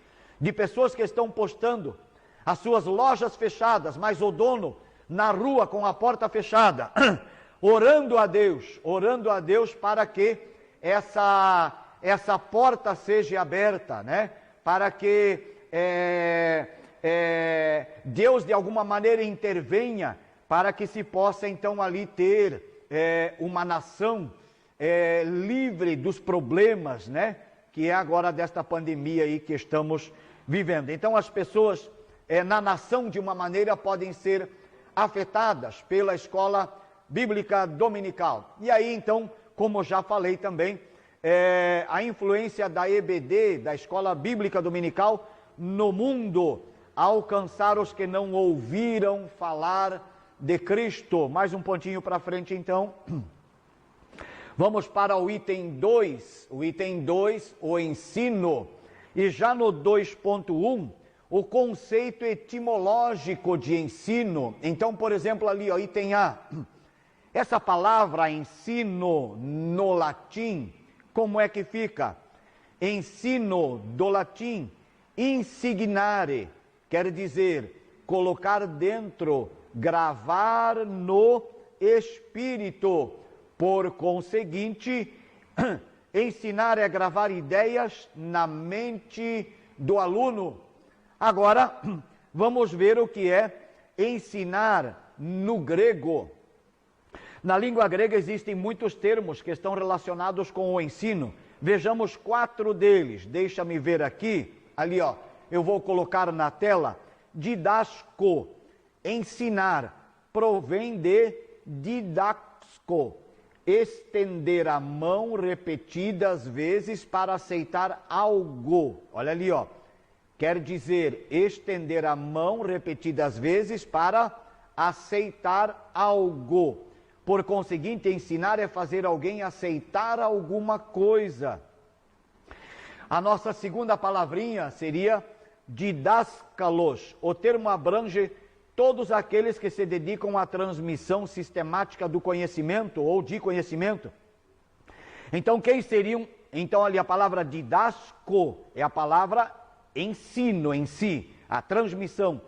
Speaker 1: de pessoas que estão postando as suas lojas fechadas, mas o dono na rua com a porta fechada, orando a Deus para que essa porta seja aberta, né? Para que Deus de alguma maneira intervenha, para que se possa então ali ter uma nação livre dos problemas, né, que é agora desta pandemia aí que estamos vivendo. Então as pessoas na nação de uma maneira podem ser afetadas pela escola bíblica dominical. E aí então, como já falei também, a influência da EBD, da escola bíblica dominical, no mundo, alcançar os que não ouviram falar de Cristo. Mais um pontinho para frente então. Vamos para o item 2. O item 2, o ensino. E já no 2.1, o conceito etimológico de ensino. Então, por exemplo, ali, ó, item A. Essa palavra ensino no latim, como é que fica? Ensino do latim, insignare, quer dizer, colocar dentro, gravar no espírito. Por conseguinte, ensinar é gravar ideias na mente do aluno. Agora, vamos ver o que é ensinar no grego. Na língua grega existem muitos termos que estão relacionados com o ensino. Vejamos 4 deles. Deixa-me ver aqui. Ali, ó, eu vou colocar na tela. Didasco, ensinar, provém de didaxco, estender a mão repetidas vezes para aceitar algo. Olha ali, ó. Quer dizer, estender a mão repetidas vezes para aceitar algo. Por conseguinte, ensinar é fazer alguém aceitar alguma coisa. A nossa segunda palavrinha seria didáscalos. O termo abrange todos aqueles que se dedicam à transmissão sistemática do conhecimento ou de conhecimento. Então, quem seriam? Então, ali a palavra didasco é a palavra ensino em si, a transmissão.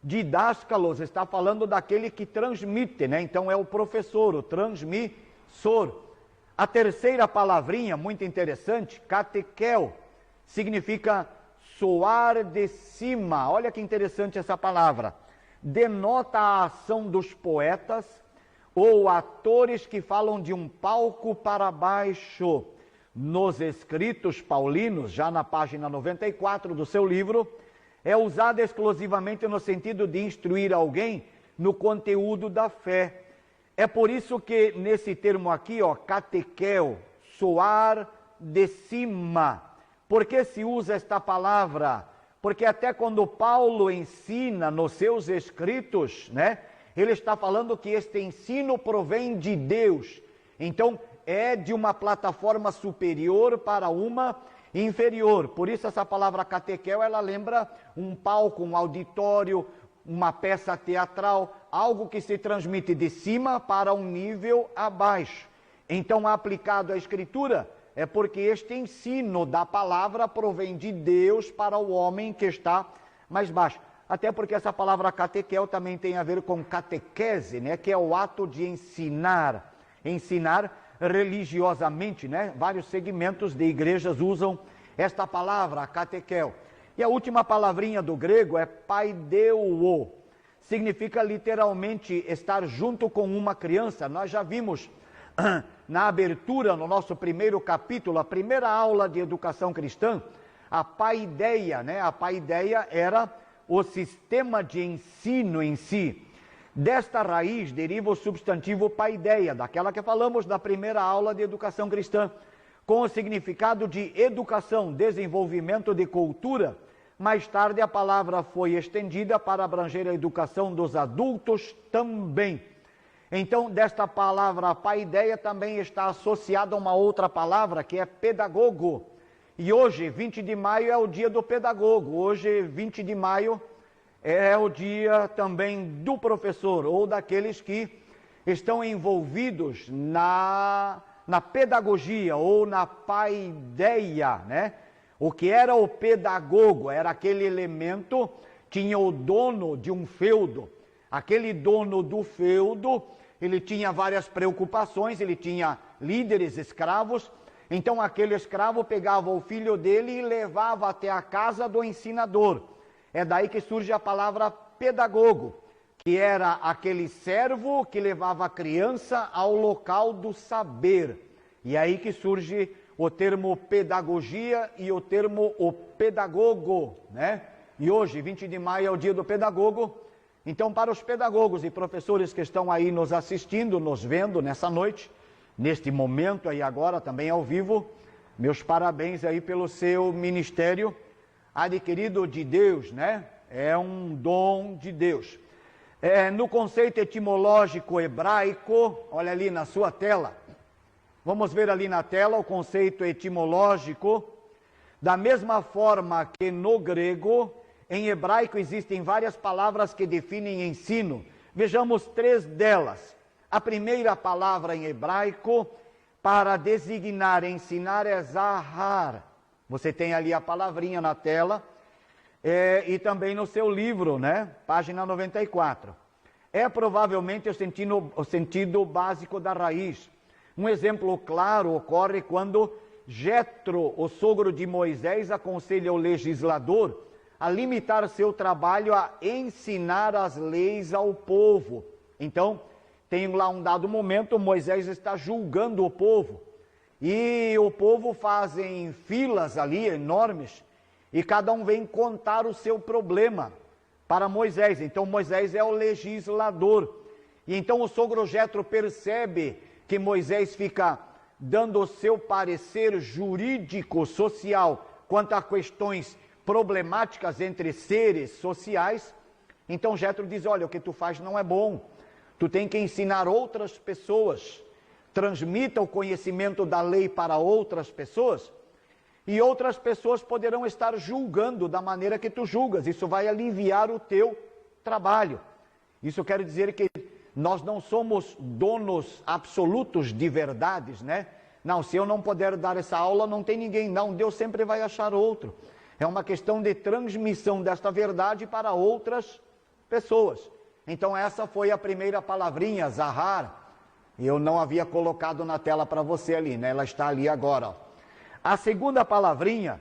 Speaker 1: Didáscalos está falando daquele que transmite, né? Então é o professor, o transmissor. A terceira palavrinha, muito interessante, catequel, significa soar de cima. Olha que interessante essa palavra. Denota a ação dos poetas ou atores que falam de um palco para baixo. Nos escritos paulinos, já na página 94 do seu livro, é usada exclusivamente no sentido de instruir alguém no conteúdo da fé. É por isso que nesse termo aqui, catequeo, soar de cima. Por que se usa esta palavra? Porque até quando Paulo ensina nos seus escritos, né, ele está falando que este ensino provém de Deus. Então, é de uma plataforma superior para uma inferior. Por isso essa palavra catequel, ela lembra um palco, um auditório, uma peça teatral, algo que se transmite de cima para um nível abaixo. Então, aplicado à Escritura, é porque este ensino da palavra provém de Deus para o homem que está mais baixo. Até porque essa palavra catequel também tem a ver com catequese, né? Que é o ato de ensinar. Ensinar religiosamente, né? Vários segmentos de igrejas usam esta palavra, catequel. E a última palavrinha do grego é paideuo. Significa literalmente estar junto com uma criança. Nós já vimos na abertura, no nosso primeiro capítulo, a primeira aula de educação cristã, a paideia, né? A paideia era o sistema de ensino em si. Desta raiz deriva o substantivo paideia, daquela que falamos na primeira aula de educação cristã, com o significado de educação, desenvolvimento de cultura. Mais tarde a palavra foi estendida para abranger a educação dos adultos também. Então, desta palavra paideia também está associada a uma outra palavra que é pedagogo. E hoje, 20 de maio, é o dia do pedagogo. Hoje, 20 de maio, é o dia também do professor, ou daqueles que estão envolvidos na pedagogia, ou na paideia, né? O que era o pedagogo? Era aquele elemento, tinha o dono de um feudo. Aquele dono do feudo, ele tinha várias preocupações, ele tinha líderes, escravos. Então aquele escravo pegava o filho dele e levava até a casa do ensinador. É daí que surge a palavra pedagogo, que era aquele servo que levava a criança ao local do saber. E aí que surge o termo pedagogia e o termo o pedagogo, né? E hoje, 20 de maio, é o dia do pedagogo. Então, para os pedagogos e professores que estão aí nos assistindo, nos vendo nessa noite, neste momento aí agora, também ao vivo, meus parabéns aí pelo seu ministério adquirido de Deus, né? É um dom de Deus. No conceito etimológico hebraico, olha ali na sua tela, vamos ver ali na tela o conceito etimológico. Da mesma forma que no grego, em hebraico existem várias palavras que definem ensino. Vejamos 3 delas. A primeira palavra em hebraico para designar, ensinar é zahar. Você tem ali a palavrinha na tela e também no seu livro, né? Página 94. É provavelmente o sentido básico da raiz. Um exemplo claro ocorre quando Jetro, o sogro de Moisés, aconselha o legislador a limitar seu trabalho a ensinar as leis ao povo. Então, tem lá um dado momento, Moisés está julgando o povo. E o povo fazem filas ali enormes e cada um vem contar o seu problema para Moisés. Então Moisés é o legislador. E então o sogro Jetro percebe que Moisés fica dando o seu parecer jurídico, social, quanto a questões problemáticas entre seres sociais. Então Jetro diz, olha, o que tu faz não é bom. Tu tem que ensinar outras pessoas. Transmita o conhecimento da lei para outras pessoas, e outras pessoas poderão estar julgando da maneira que tu julgas. Isso vai aliviar o teu trabalho. Isso quer dizer que nós não somos donos absolutos de verdades, né? Não, se eu não puder dar essa aula, não tem ninguém. Não, Deus sempre vai achar outro. É uma questão de transmissão desta verdade para outras pessoas. Então essa foi a primeira palavrinha, zahar. Eu não havia colocado na tela para você ali, né? Ela está ali agora. Ó. A segunda palavrinha,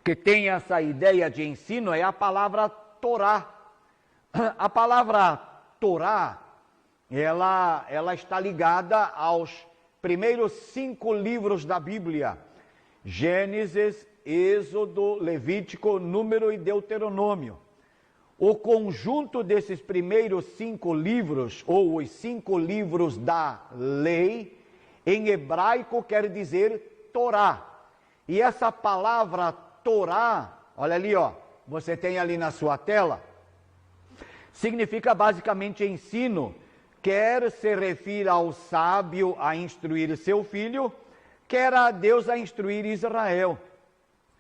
Speaker 1: que tem essa ideia de ensino é a palavra Torá. A palavra Torá, ela está ligada aos primeiros 5 livros da Bíblia: Gênesis, Êxodo, Levítico, Número e Deuteronômio. O conjunto desses primeiros 5 livros, ou os 5 livros da lei, em hebraico quer dizer Torá. E essa palavra Torá, olha ali, ó, você tem ali na sua tela, significa basicamente ensino, quer se refira ao sábio a instruir seu filho, quer a Deus a instruir Israel.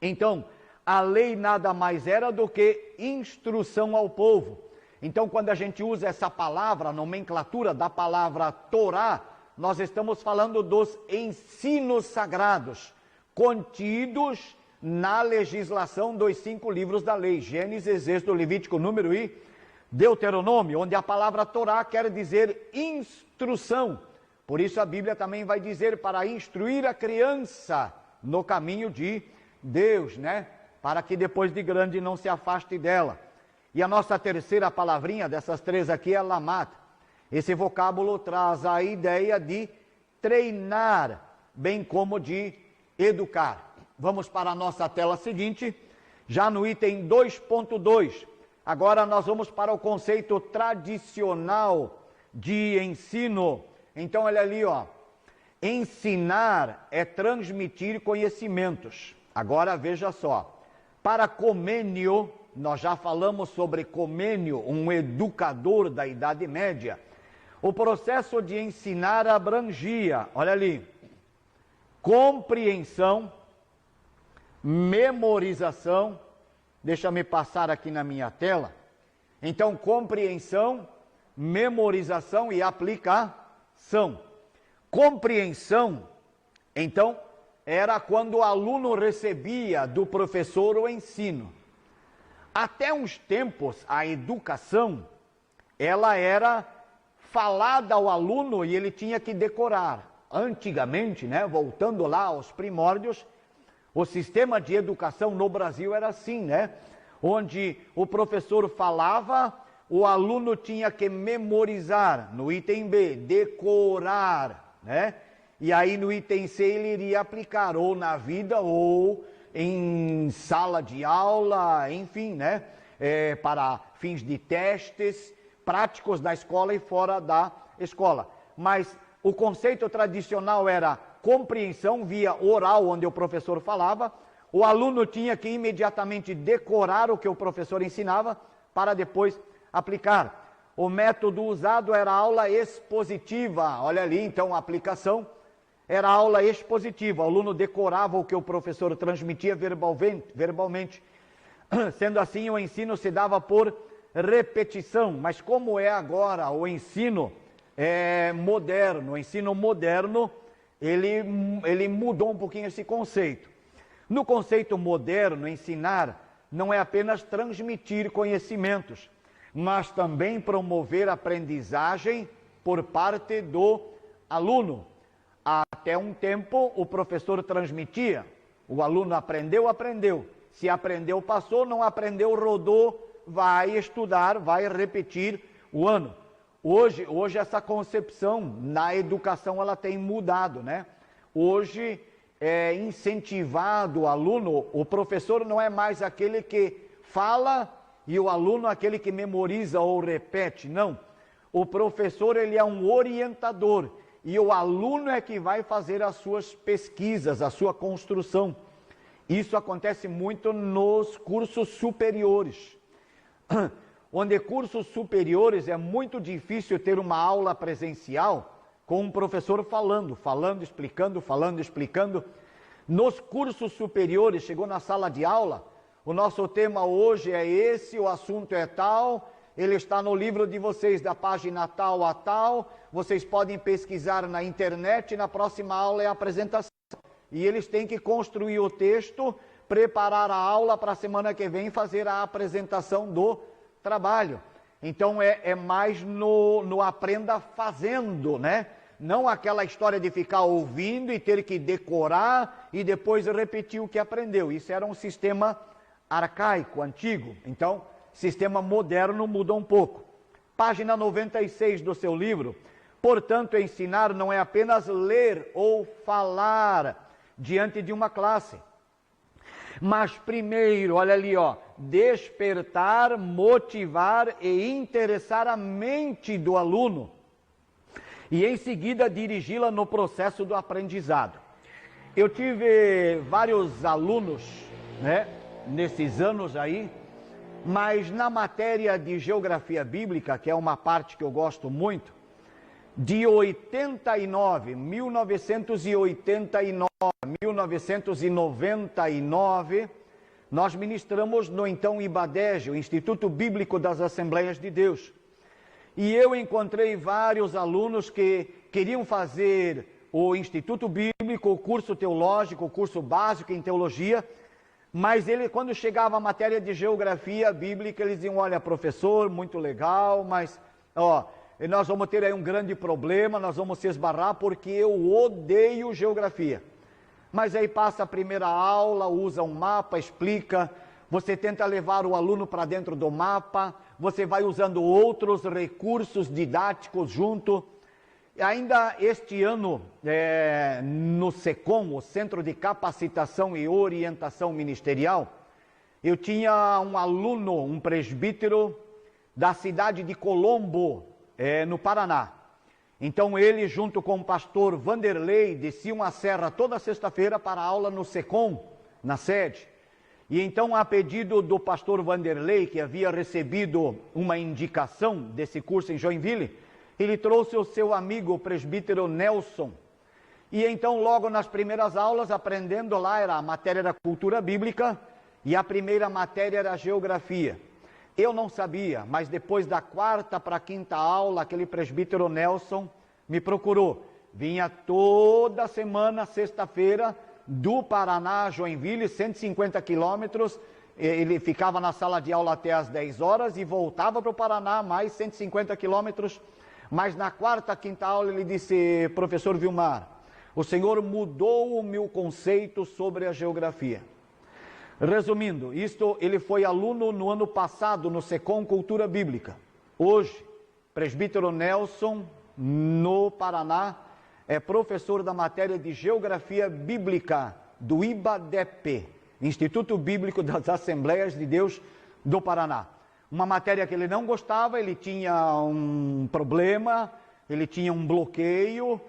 Speaker 1: Então, a lei nada mais era do que instrução ao povo. Então, quando a gente usa essa palavra, a nomenclatura da palavra Torá, nós estamos falando dos ensinos sagrados, contidos na legislação dos 5 livros da lei: Gênesis, Êxodo, Levítico, Número e Deuteronômio, onde a palavra Torá quer dizer instrução. Por isso a Bíblia também vai dizer para instruir a criança no caminho de Deus, né? Para que depois de grande não se afaste dela. E a nossa terceira palavrinha dessas 3 aqui é lamat. Esse vocábulo traz a ideia de treinar, bem como de educar. Vamos para a nossa tela seguinte, já no item 2.2. Agora nós vamos para o conceito tradicional de ensino. Então olha ali, ó. Ensinar é transmitir conhecimentos. Agora veja só. Para Comênio, nós já falamos sobre Comênio, um educador da Idade Média. O processo de ensinar abrangia, olha ali, compreensão, memorização. Deixa-me passar aqui na minha tela. Então, compreensão, memorização e aplicação. Compreensão, então, era quando o aluno recebia do professor o ensino. Até uns tempos, a educação, ela era falada ao aluno e ele tinha que decorar. Antigamente, né, voltando lá aos primórdios, o sistema de educação no Brasil era assim, né? Onde o professor falava, o aluno tinha que memorizar. No item B, decorar, né? E aí no item C ele iria aplicar, ou na vida, ou em sala de aula, enfim, né? Para fins de testes práticos da escola e fora da escola. Mas o conceito tradicional era compreensão via oral, onde o professor falava. O aluno tinha que imediatamente decorar o que o professor ensinava para depois aplicar. O método usado era aula expositiva. Olha ali, então, a aplicação era aula expositiva. O aluno decorava o que o professor transmitia verbalmente. Sendo assim, o ensino se dava por repetição. Mas como é agora o ensino moderno? O ensino moderno, ele mudou um pouquinho esse conceito. No conceito moderno, ensinar não é apenas transmitir conhecimentos, mas também promover aprendizagem por parte do aluno. Até um tempo, o professor transmitia, o aluno aprendeu. Se aprendeu, passou, não aprendeu, rodou, vai estudar, vai repetir o ano. Hoje essa concepção na educação ela tem mudado, né? Hoje é incentivado o aluno, o professor não é mais aquele que fala e o aluno aquele que memoriza ou repete, não. O professor ele é um orientador e o aluno é que vai fazer as suas pesquisas, a sua construção. Isso acontece muito nos cursos superiores. Onde cursos superiores é muito difícil ter uma aula presencial com um professor falando, explicando. Nos cursos superiores, chegou na sala de aula, o nosso tema hoje é esse, o assunto é tal, ele está no livro de vocês, da página tal a tal, vocês podem pesquisar na internet, na próxima aula é a apresentação. E eles têm que construir o texto, preparar a aula para a semana que vem fazer a apresentação do trabalho. Então é mais no aprenda fazendo, né? Não aquela história de ficar ouvindo e ter que decorar e depois repetir o que aprendeu. Isso era um sistema arcaico, antigo. Então, sistema moderno muda um pouco. Página 96 do seu livro. Portanto, ensinar não é apenas ler ou falar diante de uma classe. Mas primeiro, olha ali, despertar, motivar e interessar a mente do aluno. E em seguida dirigi-la no processo do aprendizado. Eu tive vários alunos, nesses anos aí, mas na matéria de geografia bíblica, que é uma parte que eu gosto muito, de 1989, 1999, nós ministramos no então IBADEG, o Instituto Bíblico das Assembleias de Deus. E eu encontrei vários alunos que queriam fazer o Instituto Bíblico, o curso teológico, o curso básico em teologia, mas quando chegava a matéria de geografia bíblica, eles diziam, olha, professor, muito legal, mas nós vamos ter aí um grande problema, nós vamos se esbarrar porque eu odeio geografia. Mas aí passa a primeira aula, usa um mapa, explica, você tenta levar o aluno para dentro do mapa, você vai usando outros recursos didáticos junto. Ainda este ano, no SECOM, o Centro de Capacitação e Orientação Ministerial, eu tinha um aluno, um presbítero da cidade de Colombo, no Paraná. Então ele, junto com o pastor Vanderlei, desciam a serra toda sexta-feira para aula no SECOM, na sede. E então, a pedido do pastor Vanderlei, que havia recebido uma indicação desse curso em Joinville, ele trouxe o seu amigo, o presbítero Nelson. E então, logo nas primeiras aulas, aprendendo lá, a matéria era cultura bíblica e a primeira matéria era geografia. Eu não sabia, mas depois da quarta para a quinta aula, aquele presbítero Nelson me procurou. Vinha toda semana, sexta-feira, do Paraná a Joinville, 150 quilômetros. Ele ficava na sala de aula até às 10 horas e voltava para o Paraná, mais 150 quilômetros. Mas na quarta, quinta aula, ele disse, professor Vilmar, o senhor mudou o meu conceito sobre a geografia. Resumindo, ele foi aluno no ano passado no SECOM Cultura Bíblica. Hoje, presbítero Nelson, no Paraná, é professor da matéria de Geografia Bíblica do IBADEP, Instituto Bíblico das Assembleias de Deus do Paraná. Uma matéria que ele não gostava, ele tinha um problema, ele tinha um bloqueio,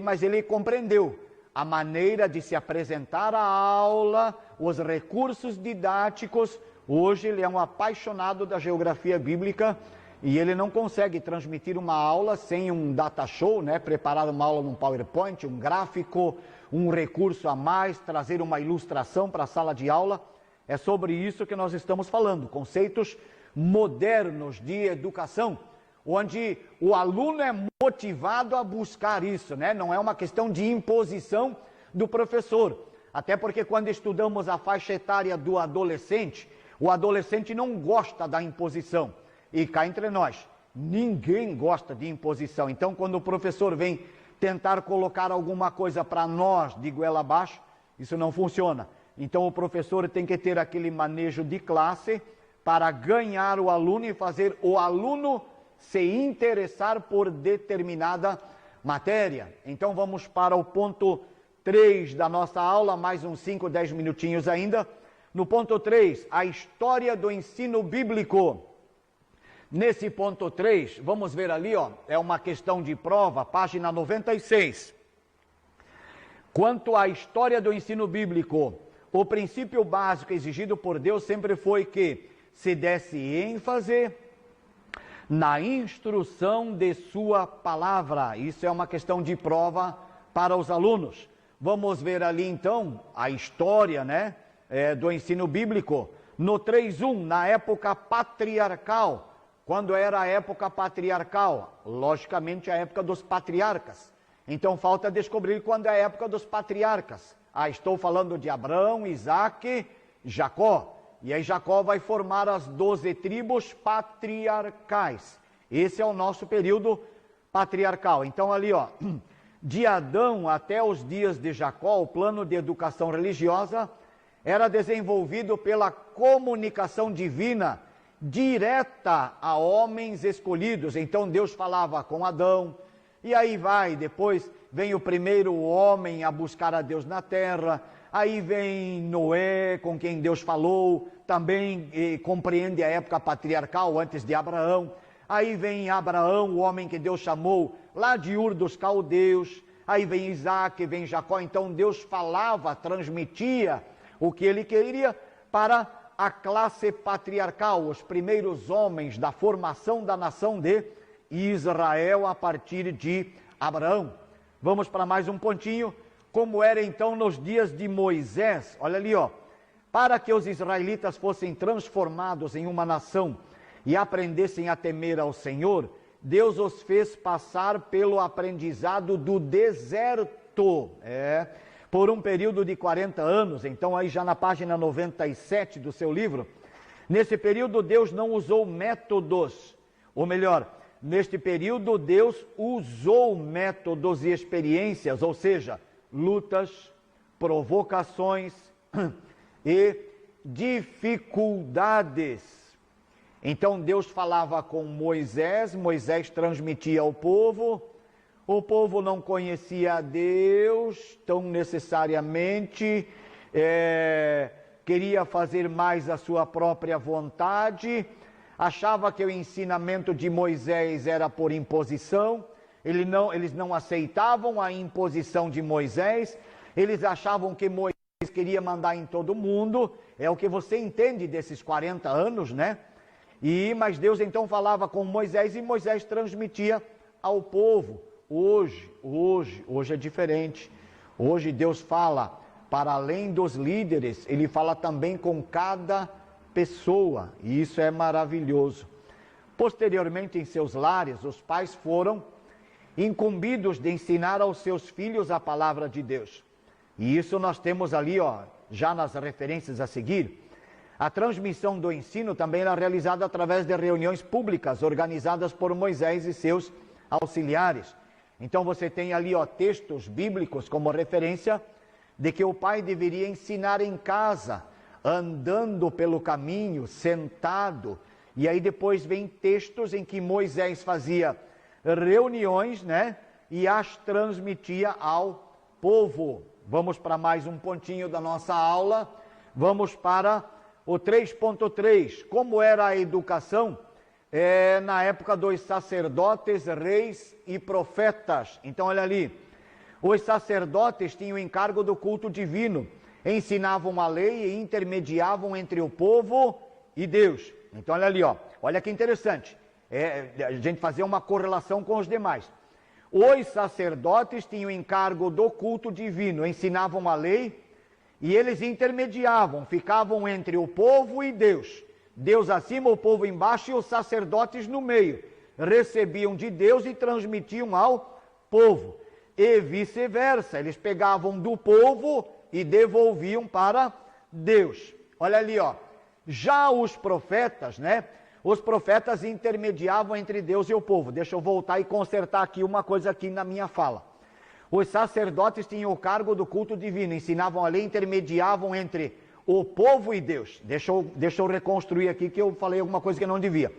Speaker 1: mas ele compreendeu a maneira de se apresentar a aula, os recursos didáticos. Hoje ele é um apaixonado da geografia bíblica e ele não consegue transmitir uma aula sem um data show, preparar uma aula num PowerPoint, um gráfico, um recurso a mais, trazer uma ilustração para a sala de aula. É sobre isso que nós estamos falando, conceitos modernos de educação, onde o aluno é motivado a buscar isso, Não é uma questão de imposição do professor. Até porque quando estudamos a faixa etária do adolescente, o adolescente não gosta da imposição. E cá entre nós, ninguém gosta de imposição. Então, quando o professor vem tentar colocar alguma coisa para nós de goela abaixo, isso não funciona. Então, o professor tem que ter aquele manejo de classe para ganhar o aluno e fazer o aluno se interessar por determinada matéria. Então vamos para o ponto 3 da nossa aula, mais uns 5, 10 minutinhos ainda. No ponto 3, a história do ensino bíblico. Nesse ponto 3, vamos ver ali, é uma questão de prova, página 96. Quanto à história do ensino bíblico, o princípio básico exigido por Deus sempre foi que se desse ênfase na instrução de sua palavra. Isso é uma questão de prova para os alunos. Vamos ver ali então a história, do ensino bíblico. No 3.1, na época patriarcal. Quando era a época patriarcal? Logicamente a época dos patriarcas. Então falta descobrir quando é a época dos patriarcas. Estou falando de Abraão, Isaque, Jacó. E aí Jacó vai formar as 12 tribos patriarcais. Esse é o nosso período patriarcal. Então ali, ó, de Adão até os dias de Jacó, o plano de educação religiosa era desenvolvido pela comunicação divina direta a homens escolhidos. Então Deus falava com Adão, e aí depois vem o primeiro homem a buscar a Deus na terra, aí vem Noé, com quem Deus falou, também compreende a época patriarcal, antes de Abraão. Aí vem Abraão, o homem que Deus chamou lá de Ur dos Caldeus, aí vem Isaac, vem Jacó. Então Deus falava, transmitia o que ele queria para a classe patriarcal, os primeiros homens da formação da nação de Israel a partir de Abraão. Vamos para mais um pontinho. Como era então nos dias de Moisés, olha ali, ó, para que os israelitas fossem transformados em uma nação e aprendessem a temer ao Senhor, Deus os fez passar pelo aprendizado do deserto, por um período de 40 anos. Então aí já na página 97 do seu livro, nesse período Deus não usou métodos, ou melhor, neste período Deus usou métodos e experiências, ou seja, lutas, provocações e dificuldades. Então Deus falava com Moisés, Moisés transmitia ao povo, o povo não conhecia a Deus tão necessariamente, queria fazer mais a sua própria vontade, achava que o ensinamento de Moisés era por imposição, eles não aceitavam a imposição de Moisés, eles achavam que Moisés queria mandar em todo mundo, é o que você entende desses 40 anos, né? Mas Deus então falava com Moisés e Moisés transmitia ao povo. Hoje é diferente. Hoje Deus fala para além dos líderes, Ele fala também com cada pessoa, e isso é maravilhoso. Posteriormente, em seus lares, os pais foram incumbidos de ensinar aos seus filhos a palavra de Deus. E isso nós temos ali, ó, já nas referências a seguir. A transmissão do ensino também era realizada através de reuniões públicas organizadas por Moisés e seus auxiliares. Então você tem ali, ó, textos bíblicos como referência de que o pai deveria ensinar em casa, andando pelo caminho, sentado. E aí depois vem textos em que Moisés fazia reuniões, né, e as transmitia ao povo. Vamos para mais um pontinho da nossa aula. Vamos para o 3.3. Como era a educação na época dos sacerdotes, reis e profetas? Então olha ali, os sacerdotes tinham o encargo do culto divino, ensinavam a lei e intermediavam entre o povo e Deus. Então olha ali, ó, olha que interessante, a gente fazer uma correlação com os demais. Os sacerdotes tinham o encargo do culto divino, ensinavam a lei e eles intermediavam, ficavam entre o povo e Deus. Deus acima, o povo embaixo e os sacerdotes no meio. Recebiam de Deus e transmitiam ao povo. E vice-versa, eles pegavam do povo e devolviam para Deus. Olha ali, ó. Já os profetas, né? Os profetas intermediavam entre Deus e o povo. Deixa eu voltar e consertar aqui uma coisa aqui na minha fala. Os sacerdotes tinham o cargo do culto divino, ensinavam a lei, intermediavam entre o povo e Deus. Deixa eu reconstruir aqui que eu falei alguma coisa que não devia.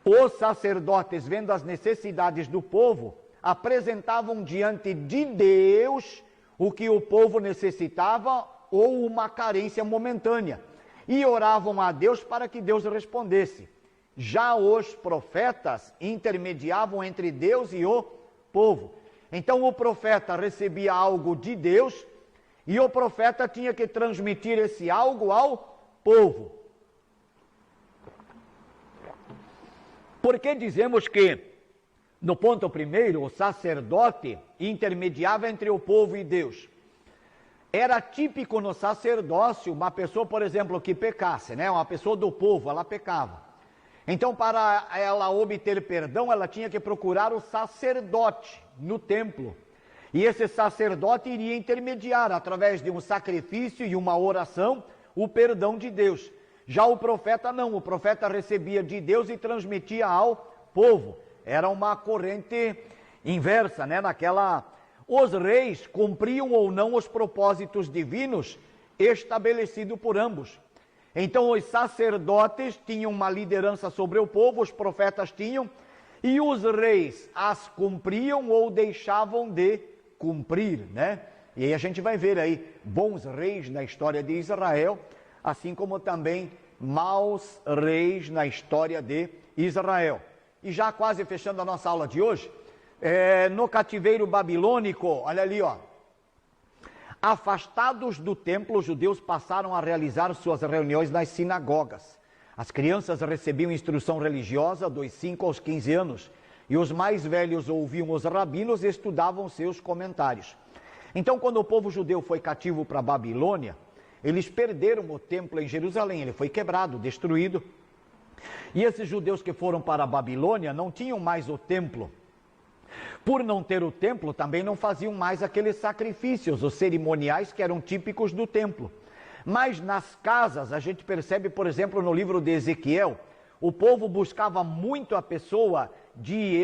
Speaker 1: Os sacerdotes, vendo as necessidades do povo, apresentavam diante de Deus o que o povo necessitava ou uma carência momentânea e oravam a Deus para que Deus respondesse. Já os profetas intermediavam entre Deus e o povo. Então o profeta recebia algo de Deus e o profeta tinha que transmitir esse algo ao povo. Por que dizemos que, no ponto primeiro, o sacerdote intermediava entre o povo e Deus? Era típico no sacerdócio uma pessoa, por exemplo, que pecasse, né? Uma pessoa do povo, ela pecava. Então, para ela obter perdão, ela tinha que procurar o sacerdote no templo. E esse sacerdote iria intermediar, através de um sacrifício e uma oração, o perdão de Deus. Já o profeta não, o profeta recebia de Deus e transmitia ao povo. Era uma corrente inversa, né? Os reis cumpriam ou não os propósitos divinos estabelecidos por ambos. Então os sacerdotes tinham uma liderança sobre o povo, os profetas tinham, e os reis as cumpriam ou deixavam de cumprir, né? E aí a gente vai ver aí bons reis na história de Israel, assim como também maus reis na história de Israel. E já quase fechando a nossa aula de hoje, no cativeiro babilônico, olha ali, ó. Afastados do templo, os judeus passaram a realizar suas reuniões nas sinagogas. As crianças recebiam instrução religiosa dos 5 aos 15 anos, e os mais velhos ouviam os rabinos e estudavam seus comentários. Então, quando o povo judeu foi cativo para a Babilônia, eles perderam o templo em Jerusalém, ele foi quebrado, destruído. E esses judeus que foram para a Babilônia não tinham mais o templo. Por não ter o templo, também não faziam mais aqueles sacrifícios, os cerimoniais que eram típicos do templo. Mas nas casas, a gente percebe, por exemplo, no livro de Ezequiel, o povo buscava muito a pessoa de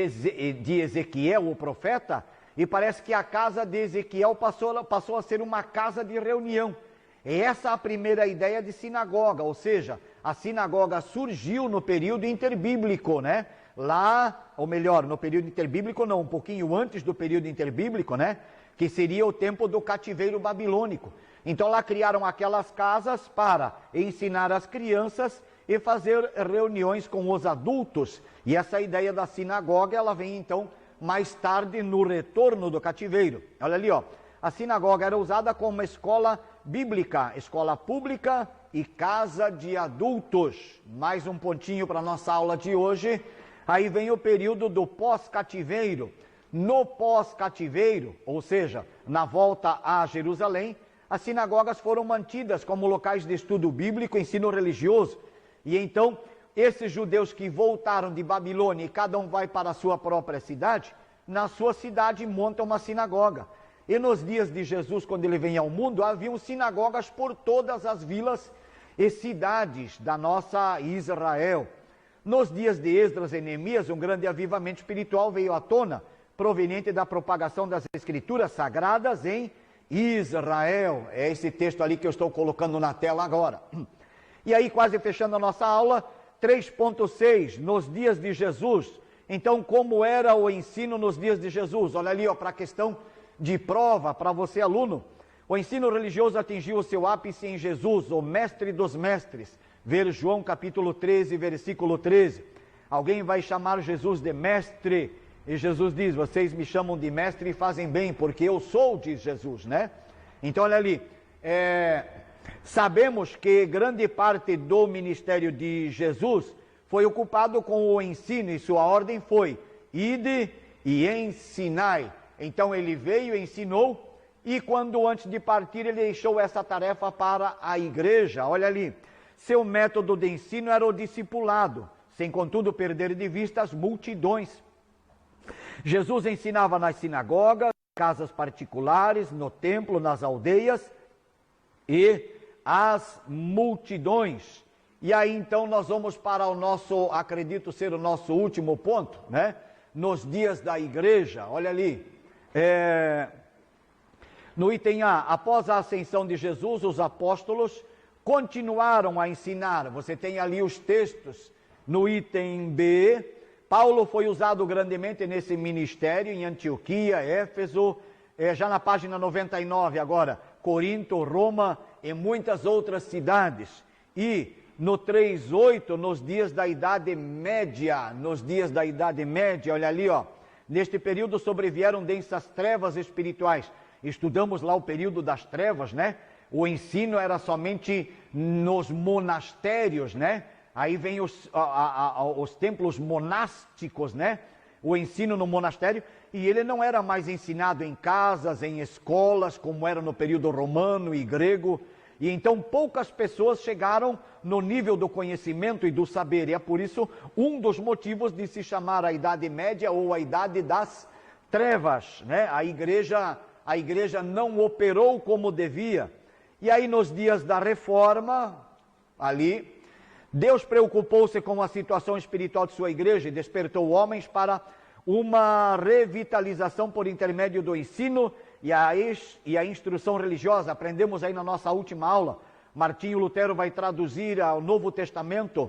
Speaker 1: Ezequiel, o profeta, e parece que a casa de Ezequiel passou a ser uma casa de reunião. E essa é a primeira ideia de sinagoga, ou seja, a sinagoga surgiu no período interbíblico, né? Lá, ou melhor, no período interbíblico não, um pouquinho antes do período interbíblico, né? Que seria o tempo do cativeiro babilônico. Então lá criaram aquelas casas para ensinar as crianças e fazer reuniões com os adultos. E essa ideia da sinagoga, ela vem então mais tarde no retorno do cativeiro. Olha ali, ó. A sinagoga era usada como escola bíblica, escola pública e casa de adultos. Mais um pontinho para a nossa aula de hoje. Aí vem o período do pós-cativeiro. No pós-cativeiro, ou seja, na volta a Jerusalém, as sinagogas foram mantidas como locais de estudo bíblico, ensino religioso. E então, esses judeus que voltaram de Babilônia e cada um vai para a sua própria cidade, na sua cidade montam uma sinagoga. E nos dias de Jesus, quando ele vem ao mundo, haviam sinagogas por todas as vilas e cidades da nossa Israel. Nos dias de Esdras e Neemias, um grande avivamento espiritual veio à tona, proveniente da propagação das escrituras sagradas em Israel. É esse texto ali que eu estou colocando na tela agora. E aí, quase fechando a nossa aula, 3.6, nos dias de Jesus. Então, como era o ensino nos dias de Jesus? Olha ali, ó, para a questão de prova, para você, aluno. O ensino religioso atingiu o seu ápice em Jesus, o mestre dos mestres. Ver João capítulo 13, versículo 13. Alguém vai chamar Jesus de mestre, e Jesus diz, vocês me chamam de mestre e fazem bem, porque eu sou, diz Jesus, né? Então, olha ali, sabemos que grande parte do ministério de Jesus foi ocupado com o ensino, e sua ordem foi, ide e ensinai. Então ele veio, ensinou, e quando antes de partir ele deixou essa tarefa para a igreja. Olha ali, seu método de ensino era o discipulado, sem contudo perder de vista as multidões. Jesus ensinava nas sinagogas, casas particulares, no templo, nas aldeias e as multidões. E aí então nós vamos para o nosso, acredito ser o nosso último ponto, né? Nos dias da igreja, olha ali, no item A, após a ascensão de Jesus, os apóstolos continuaram a ensinar. Você tem ali os textos no item B. Paulo foi usado grandemente nesse ministério em Antioquia, Éfeso, já na página 99 agora, Corinto, Roma e muitas outras cidades. E no 3.8, nos dias da Idade Média, olha ali, ó, neste período sobrevieram densas trevas espirituais. Estudamos lá o período das trevas, né? O ensino era somente nos monastérios, né? Aí vem os templos monásticos, né? O ensino no monastério, e ele não era mais ensinado em casas, em escolas, como era no período romano e grego. E então poucas pessoas chegaram no nível do conhecimento e do saber. E é por isso um dos motivos de se chamar a Idade Média ou a Idade das Trevas, né? A igreja não operou como devia. E aí nos dias da Reforma, ali, Deus preocupou-se com a situação espiritual de sua igreja e despertou homens para uma revitalização por intermédio do ensino e a instrução religiosa. Aprendemos aí na nossa última aula, Martinho Lutero vai traduzir o Novo Testamento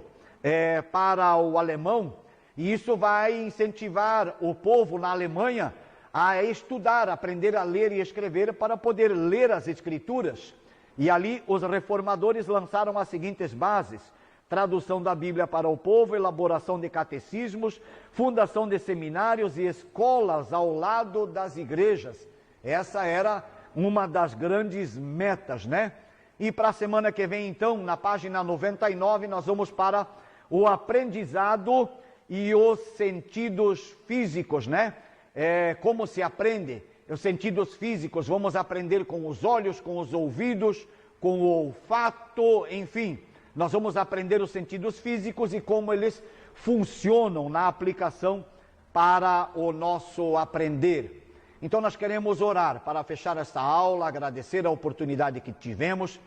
Speaker 1: para o alemão, e isso vai incentivar o povo na Alemanha a estudar, aprender a ler e escrever para poder ler as Escrituras. E ali os reformadores lançaram as seguintes bases: tradução da Bíblia para o povo, elaboração de catecismos, fundação de seminários e escolas ao lado das igrejas. Essa era uma das grandes metas, né? E para a semana que vem, então, na página 99, nós vamos para o aprendizado e os sentidos físicos, né? Como se aprende? Os sentidos físicos, vamos aprender com os olhos, com os ouvidos, com o olfato, enfim. Nós vamos aprender os sentidos físicos e como eles funcionam na aplicação para o nosso aprender. Então nós queremos orar para fechar esta aula, agradecer a oportunidade que tivemos,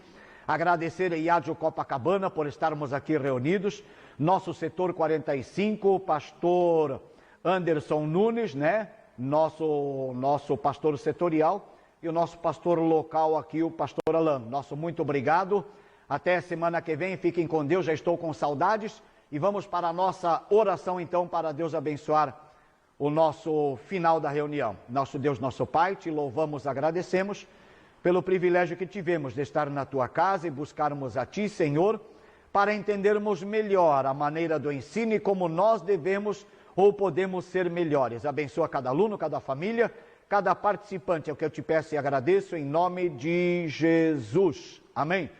Speaker 1: agradecer a IADJO Copacabana por estarmos aqui reunidos, nosso setor 45, pastor Anderson Nunes, né? Nosso pastor setorial, e o nosso pastor local aqui, o pastor Alan. Nosso muito obrigado. Até semana que vem, fiquem com Deus, já estou com saudades. E vamos para a nossa oração então, para Deus abençoar o nosso final da reunião. Nosso Deus, nosso Pai, te louvamos, agradecemos pelo privilégio que tivemos de estar na tua casa e buscarmos a ti, Senhor, para entendermos melhor a maneira do ensino e como nós devemos ou podemos ser melhores. Abençoa cada aluno, cada família, cada participante. É o que eu te peço e agradeço em nome de Jesus. Amém.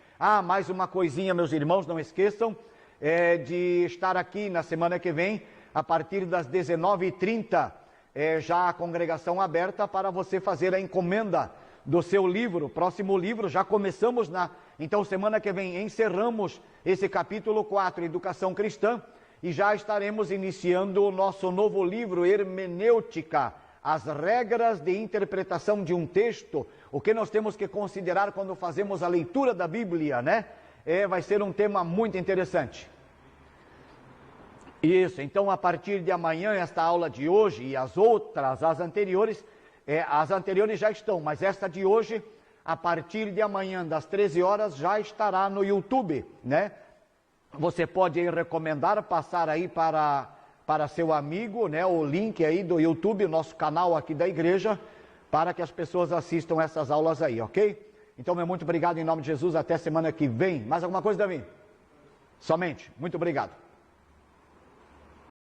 Speaker 1: Mais uma coisinha, meus irmãos, não esqueçam de estar aqui na semana que vem, a partir das 19h30, já a congregação aberta para você fazer a encomenda do seu livro, próximo livro. Já começamos então semana que vem encerramos esse capítulo 4, Educação Cristã, e já estaremos iniciando o nosso novo livro, Hermenêutica, as regras de interpretação de um texto, o que nós temos que considerar quando fazemos a leitura da Bíblia, né? Vai ser um tema muito interessante. Isso, então a partir de amanhã, esta aula de hoje e as outras, as anteriores já estão, mas esta de hoje, a partir de amanhã, das 13 horas, já estará no YouTube, né? Você pode aí recomendar, passar aí para seu amigo, né, o link aí do YouTube, o nosso canal aqui da igreja, para que as pessoas assistam essas aulas aí, ok? Então, meu muito obrigado em nome de Jesus, até semana que vem. Mais alguma coisa, Davi? Somente, muito obrigado.